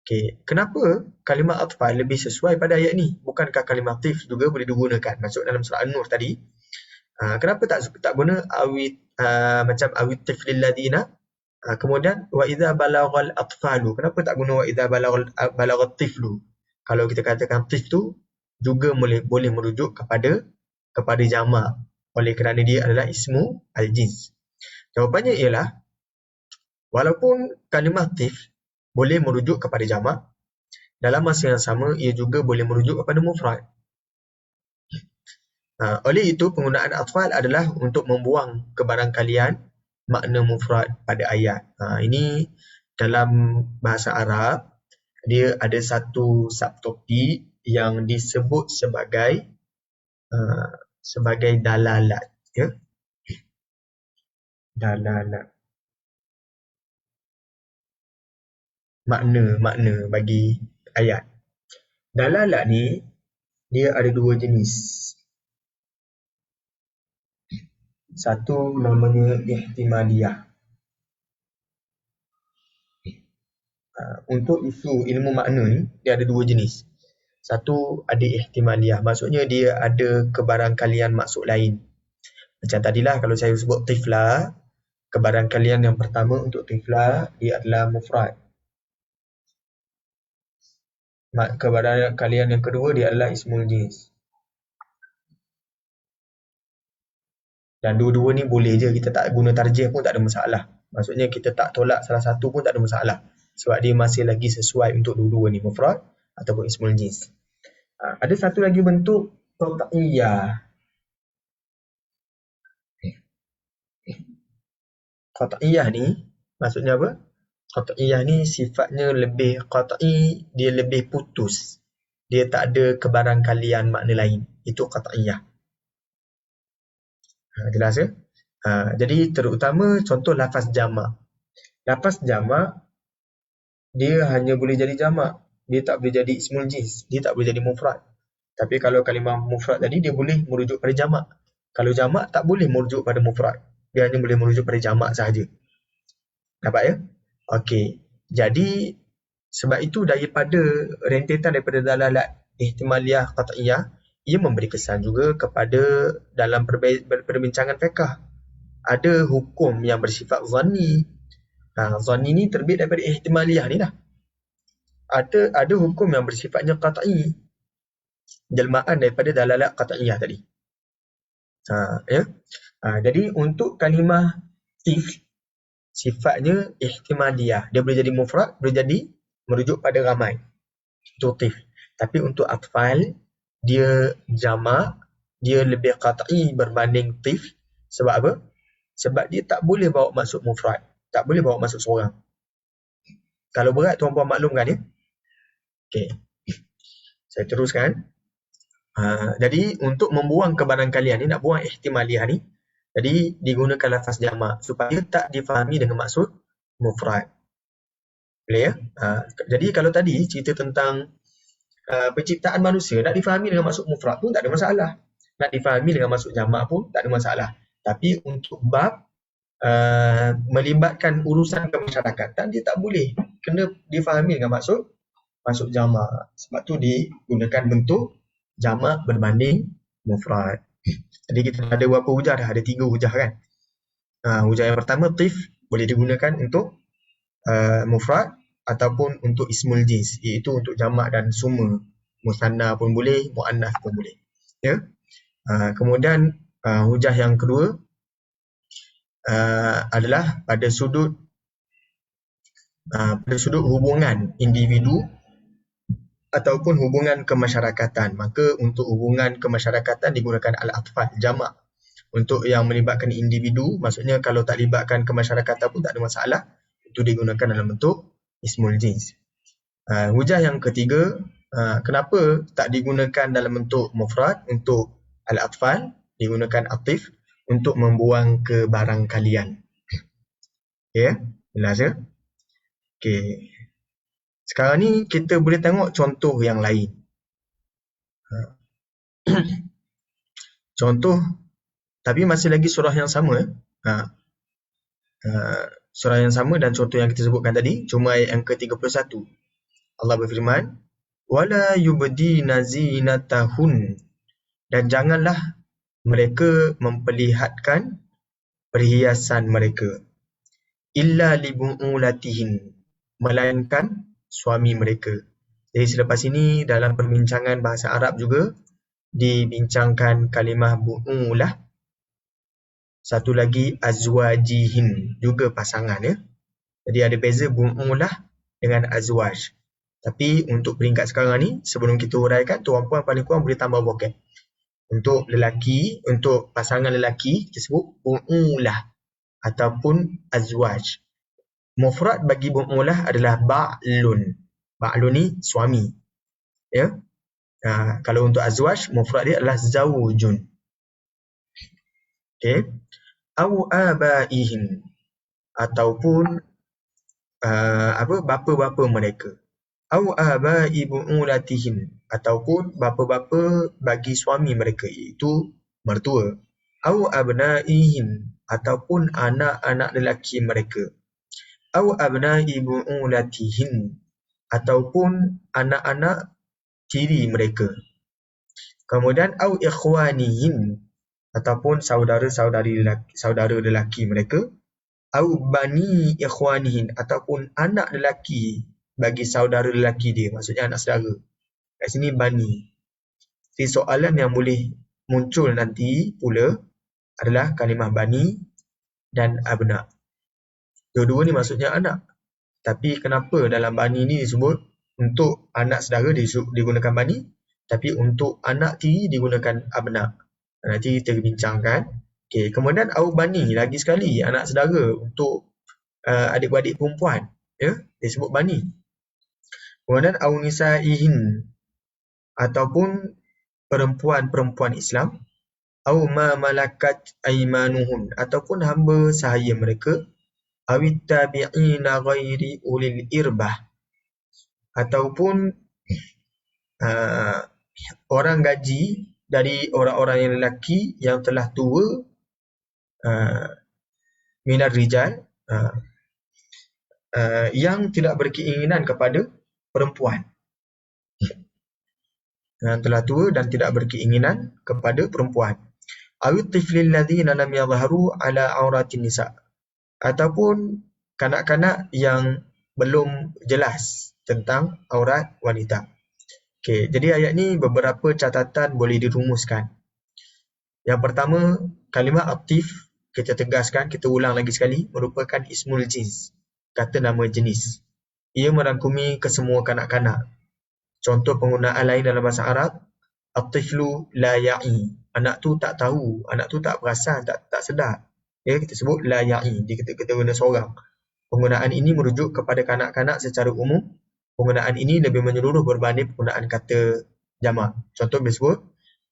Okey, kenapa kalimah atfal lebih sesuai pada ayat ni? Bukankah kalimah tif juga boleh digunakan masuk dalam surah An-Nur tadi? Kenapa tak guna awit macam awit tiflil ladina? Kemudian wa idza balagal atfalu. Kenapa tak guna wa idza balagat tiflu? Kalau kita katakan tif tu juga boleh merujuk kepada jamak oleh kerana dia adalah ismu al-jins. Jawapannya ialah walaupun kalimah tif boleh merujuk kepada jamak, dalam masa yang sama ia juga boleh merujuk kepada mufrad. Oleh itu penggunaan atfal adalah untuk membuang kebarangkalian makna mufrad pada ayat. Ini dalam bahasa Arab dia ada satu subtopik yang disebut sebagai dalalat, ya. Dalalat. Makna bagi ayat. Dalalat ni dia ada dua jenis. Satu namanya ihtimaliyah. Untuk isu ilmu makna ni dia ada dua jenis. Satu ada ihtimaliyah, maksudnya dia ada kebarangkalian maksud lain. Macam tadilah kalau saya sebut tifla, kebarangkalian yang pertama untuk tifla dia adalah mufrad. Kebarangkalian yang kedua dia adalah ismul jins. Dan dua-dua ni boleh je, kita tak guna tarjih pun tak ada masalah. Maksudnya kita tak tolak salah satu pun tak ada masalah. Sebab dia masih lagi sesuai untuk dua-dua ni, mufrad ataupun ismul jins. Ada satu lagi bentuk qat'iyah. Qat'iyah ni maksudnya apa? Qat'iyah ni sifatnya lebih qat'i, dia lebih putus. Dia tak ada kebarangkalian makna lain. Itu qat'iyah. Jelas ya? Jadi terutama contoh lafaz jamak. Lafaz jamak dia hanya boleh jadi jamak. Dia tak boleh jadi ismul jins. Dia tak boleh jadi mufrad. Tapi kalau kalimah mufrad tadi dia boleh merujuk pada jamak. Kalau jamak tak boleh merujuk pada mufrad. Dia hanya boleh merujuk pada jamak sahaja. Dapat ya? Okey. Jadi sebab itu daripada rentetan daripada dalalat ihtimaliyah qat'iyah, ia memberi kesan juga kepada dalam perbincangan fiqh. Ada hukum yang bersifat zanni. Zanni ni terbit daripada ihtimaliyah ni lah. Ada hukum yang bersifatnya qat'i. Jelmaan daripada dalalat qat'iyah tadi. Ya. Jadi untuk kalimah tif sifatnya ihtimaliyah. Dia boleh jadi mufrad, boleh jadi merujuk pada ramai. Itu tif. Tapi untuk atfal dia jamak, dia lebih qat'i berbanding tif. Sebab apa? Sebab dia tak boleh bawa maksud mufrad, tak boleh bawa maksud seorang. Kalau berat tuan-puan maklumkan ya. Okey. Saya teruskan. Jadi untuk membuang kebarangkalian ni, nak buang ihtimaliyah ni, jadi digunakan lafaz jamak supaya tak difahami dengan maksud mufrad. Boleh ya? Jadi kalau tadi cerita tentang penciptaan manusia, nak difahami dengan maksud mufrad pun tak ada masalah. Nak difahami dengan maksud jamak pun tak ada masalah. Tapi untuk bab melibatkan urusan kemasyarakatan, dia tak boleh. Kena difahami dengan maksud jamak. Sebab tu digunakan bentuk jamak berbanding mufrad. Jadi kita ada berapa hujah dah? Ada 3 hujah kan? Hujah yang pertama tif boleh digunakan untuk mufrad ataupun untuk ismul jins, iaitu untuk jamak dan summa. Musanna pun boleh, muannas pun boleh. Ya. Kemudian hujah yang kedua adalah pada sudut hubungan individu ataupun hubungan kemasyarakatan. Maka untuk hubungan kemasyarakatan digunakan al-atfal, jamak. Untuk yang melibatkan individu, maksudnya kalau tak libatkan kemasyarakatan pun tak ada masalah, itu digunakan dalam bentuk ismul jins. Hujah yang ketiga, kenapa tak digunakan dalam bentuk mufrad untuk al-atfal, digunakan atif untuk membuang kebarangkalian. Ya, jelas ya? Okey. Sekarang ni kita boleh tengok contoh yang lain. Contoh, tapi masih lagi surah yang sama. Surah yang sama dan contoh yang kita sebutkan tadi, cuma ayat yang ke-31. Allah berfirman, "Wala yubdina zinatahun." Dan janganlah mereka memperlihatkan perhiasan mereka. illa li bu'ulatihin, melainkan suami mereka. Jadi selepas ini dalam perbincangan bahasa Arab juga dibincangkan kalimah bu'ulah. Satu lagi azwajihin, juga pasangan ya. Jadi ada beza bu'ulah dengan azwaj. Tapi untuk peringkat sekarang ni, sebelum kita uraikan, tuan-puan paling kurang boleh tambah vocab. Untuk lelaki, untuk pasangan lelaki, kita sebut bu'ulah ataupun azwaj. Mufrad bagi bu'ulah adalah ba'lun. Ba'lun ni suami. Ya. Kalau untuk azwaj, mufrad dia adalah zawjun. Okey. Au abaihin, ataupun bapa-bapa mereka. Au abai bu'ulatihim, ataupun bapa-bapa bagi suami mereka, iaitu mertua. Au abnaihim, ataupun anak-anak lelaki mereka. Au abnai bu'ulatihim, ataupun anak-anak tiri mereka. Kemudian au ikhwanihim, ataupun saudara lelaki mereka. Au bani ikhwanihin, ataupun anak lelaki bagi saudara lelaki dia, maksudnya anak saudara. Kat sini bani. Jadi soalan yang boleh muncul nanti pula adalah kalimah bani dan abna. Dua-dua ni maksudnya anak. Tapi kenapa dalam bani ni disebut untuk anak saudara digunakan bani, tapi untuk anak tiri digunakan abna. Nanti kita bincangkan. Okay. Kemudian au bani, lagi sekali anak saudara untuk adik-beradik perempuan, ya, disebut bani. Kemudian au nisaihin, ataupun perempuan-perempuan Islam. Au ma malakat aimanuhun, ataupun hamba sahaya mereka. Awit tabi'ina ghairi ulil irbah, ataupun orang gaji dari orang-orang yang lelaki yang telah tua, minar rijal, yang tidak berkeinginan kepada perempuan. Yang telah tua dan tidak berkeinginan kepada perempuan. Awit tiflil ladzina lam yadhharu ala auratin nisa, ataupun kanak-kanak yang belum jelas tentang aurat wanita. Okey, jadi ayat ni beberapa catatan boleh dirumuskan. Yang pertama, kalimah aktif, kita tegaskan, kita ulang lagi sekali, merupakan ismul jins, kata nama jenis. Ia merangkumi kesemua kanak-kanak. Contoh penggunaan lain dalam bahasa Arab, at-tiflu la ya'i, anak tu tak tahu, anak tu tak perasan, tak sedar. Ya, kita sebut la ya'i, kita guna seorang. Penggunaan ini merujuk kepada kanak-kanak secara umum. Penggunaan ini lebih menyeluruh berbanding penggunaan kata jamak. Contoh disebut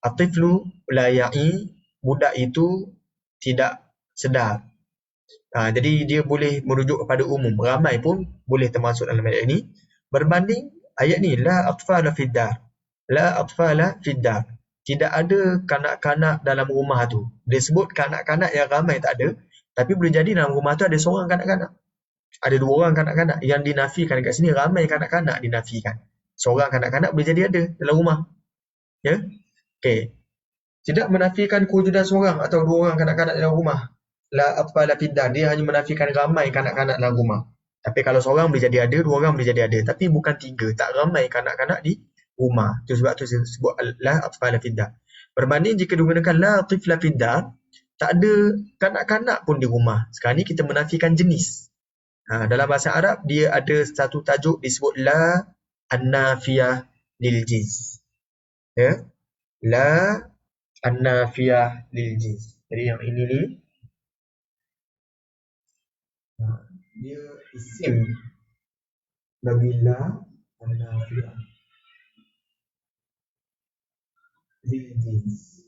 at-tiflu la ya'i, budak itu tidak sedar. Jadi dia boleh merujuk kepada umum, ramai pun boleh termasuk dalam ayat ini. Berbanding ayat ni, la atfala fid dar. La atfala fid dar. Tidak ada kanak-kanak dalam rumah tu. Dia sebut kanak-kanak yang ramai tak ada, tapi boleh jadi dalam rumah tu ada seorang kanak-kanak. Ada dua orang kanak-kanak. Yang dinafikan kat sini, ramai kanak-kanak dinafikan. Seorang kanak-kanak boleh jadi ada dalam rumah. Ya? Okey. Tidak menafikan kewujudan seorang atau dua orang kanak-kanak dalam rumah. La atfala fid dar. Dia hanya menafikan ramai kanak-kanak dalam rumah. Tapi kalau seorang boleh jadi ada, dua orang boleh jadi ada. Tapi bukan tiga. Tak ramai kanak-kanak di rumah. Itu sebab tu saya sebut la atfala fid dar. Berbanding jika digunakan la tifla fid dar, tak ada kanak-kanak pun di rumah. Sekarang ni kita menafikan jenis. Dalam bahasa Arab, dia ada satu tajuk disebut la an-nafiyah lil jins. Ya? La an-nafiyah lil jins. Jadi yang ini ni, dia isim bagi la an-nafiyah lil jins.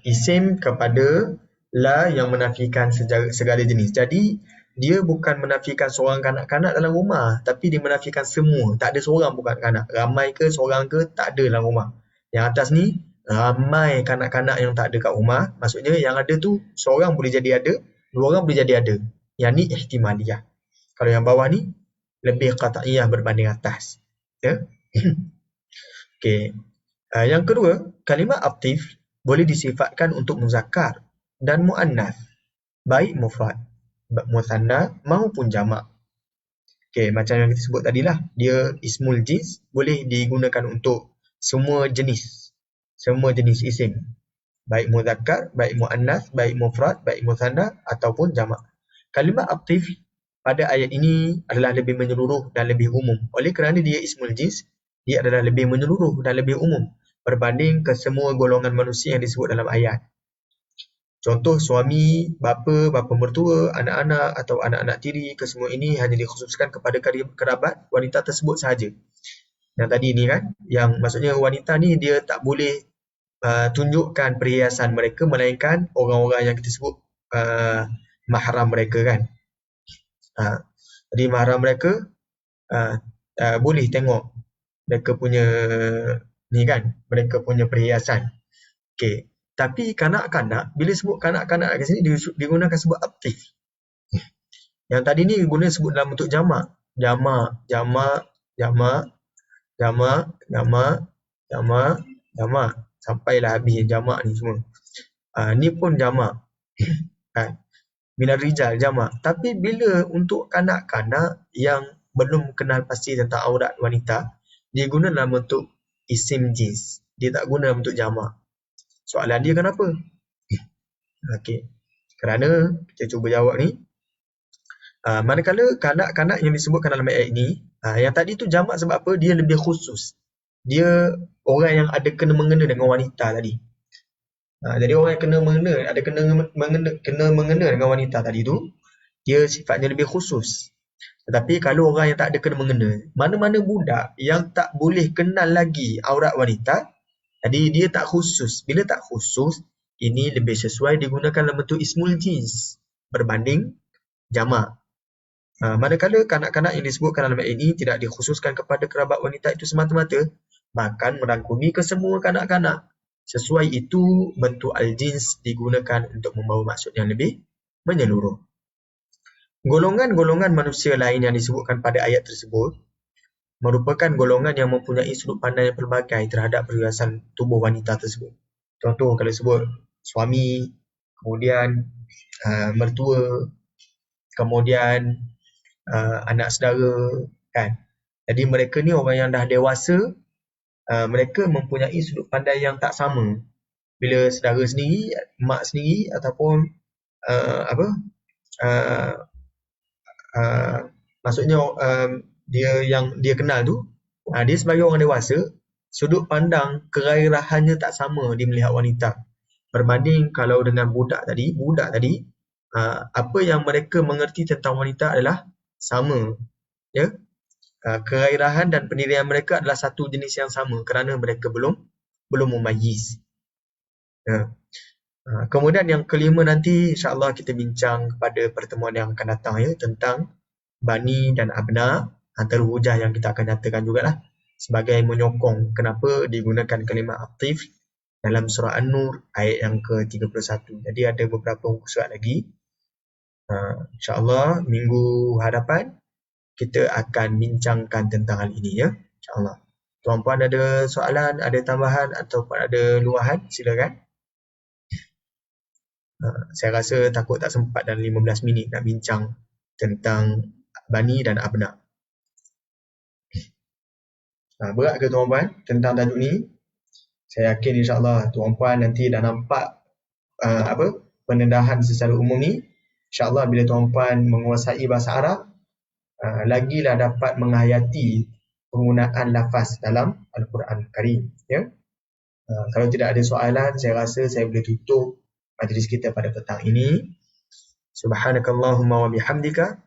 Isim kepada la yang menafikan segala jenis. Jadi dia bukan menafikan seorang kanak-kanak dalam rumah, tapi dia menafikan semua. Tak ada seorang bukan kanak. Ramai ke seorang ke, tak ada dalam rumah. Yang atas ni ramai kanak-kanak yang tak ada kat rumah. Maksudnya yang ada tu seorang boleh jadi ada, dua orang boleh jadi ada. Yang ni ihtimaliyah. Kalau yang bawah ni lebih qat'iyah berbanding atas. Ya. Okey. Yang kedua, kalimah aktif boleh disifatkan untuk muzakkar dan muannas, baik mufrad, musanna maupun jamak. Okey, macam yang kita sebut tadilah, dia ismul jins boleh digunakan untuk semua jenis isim, baik muzakkar, baik muannas, baik mufrad, baik musanna ataupun jamak. Kalimah atif pada ayat ini adalah lebih menyeluruh dan lebih umum. Oleh kerana dia ismul jins, dia adalah lebih menyeluruh dan lebih umum berbanding ke semua golongan manusia yang disebut dalam ayat. Contoh suami, bapa, bapa mertua, anak-anak atau anak-anak tiri, kesemua ini hanya dikhususkan kepada kerabat wanita tersebut sahaja. Yang tadi ni kan, yang maksudnya wanita ni dia tak boleh tunjukkan perhiasan mereka melainkan orang-orang yang kita sebut mahram mereka kan. Jadi mahram mereka boleh tengok mereka punya ni kan, mereka punya perhiasan. Okey. Tapi kanak-kanak, bila sebut kanak-kanak kat sini digunakan sebut aktif. Yang tadi ni guna sebut dalam bentuk jamak. Jamak, sampailah habis jamak ni semua. Ni pun jamak. Minal rijal jamak. Tapi bila untuk kanak-kanak yang belum kenal pasti tentang aurat wanita, dia guna dalam bentuk isim jins. Dia tak guna dalam bentuk jamak. Soalan dia kenapa? Okey. Kerana kita cuba jawab ni. Manakala kanak-kanak yang disebutkan dalam ayat ini, yang tadi tu jamak sebab apa? Dia lebih khusus. Dia orang yang ada kena-mengena dengan wanita tadi. Jadi orang yang kena mengena dengan wanita tadi tu, dia sifatnya lebih khusus. Tetapi kalau orang yang tak ada kena-mengena, mana-mana budak yang tak boleh kenal lagi aurat wanita, jadi dia tak khusus. Bila tak khusus, ini lebih sesuai digunakan dalam bentuk ismul jins berbanding jamak. Manakala kanak-kanak yang disebutkan dalam ayat ini tidak dikhususkan kepada kerabat wanita itu semata-mata, bahkan merangkumi kesemua kanak-kanak. Sesuai itu, bentuk al-jins digunakan untuk membawa maksud yang lebih menyeluruh. Golongan-golongan manusia lain yang disebutkan pada ayat tersebut merupakan golongan yang mempunyai sudut pandang yang pelbagai terhadap perhiasan tubuh wanita tersebut. Contoh kalau sebut suami, kemudian mertua, kemudian anak saudara kan. Jadi mereka ni orang yang dah dewasa, mereka mempunyai sudut pandang yang tak sama. Bila saudara sendiri, mak sendiri ataupun maksudnya dia yang dia kenal tu, dia sebagai orang dewasa, sudut pandang kegairahannya tak sama dia melihat wanita. Berbanding kalau dengan budak tadi, apa yang mereka mengerti tentang wanita adalah sama. Ya. Kegairahan dan pendirian mereka adalah satu jenis yang sama kerana mereka belum memayyiz. Kemudian yang kelima nanti insya-Allah kita bincang pada pertemuan yang akan datang ya, tentang bani dan abna, antara hujah yang kita akan nyatakan jugalah sebagai menyokong kenapa digunakan kalimah aktif dalam surah An-Nur ayat yang ke-31. Jadi ada beberapa muka surat lagi. InsyaAllah minggu hadapan kita akan bincangkan tentang hal ini ya. InsyaAllah. Tuan-puan ada soalan, ada tambahan ataupun ada luahan, silakan. Saya rasa takut tak sempat dalam 15 minit nak bincang tentang bani dan abna. Berat ke tuan-puan tentang tajuk ni? Saya yakin insya-Allah tuan-puan nanti dah nampak pendedahan secara umum ni. InsyaAllah bila tuan-puan menguasai bahasa Arab, lagilah dapat menghayati penggunaan lafaz dalam Al-Quran Karim. Ya? Kalau tidak ada soalan, saya rasa saya boleh tutup majlis kita pada petang ini. Subhanakallahumma wa bihamdika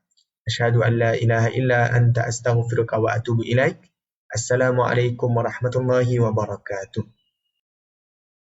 asyhadu an la ilaha illa anta astaghfiruka wa atubu ilaik. Assalamualaikum warahmatullahi wabarakatuh.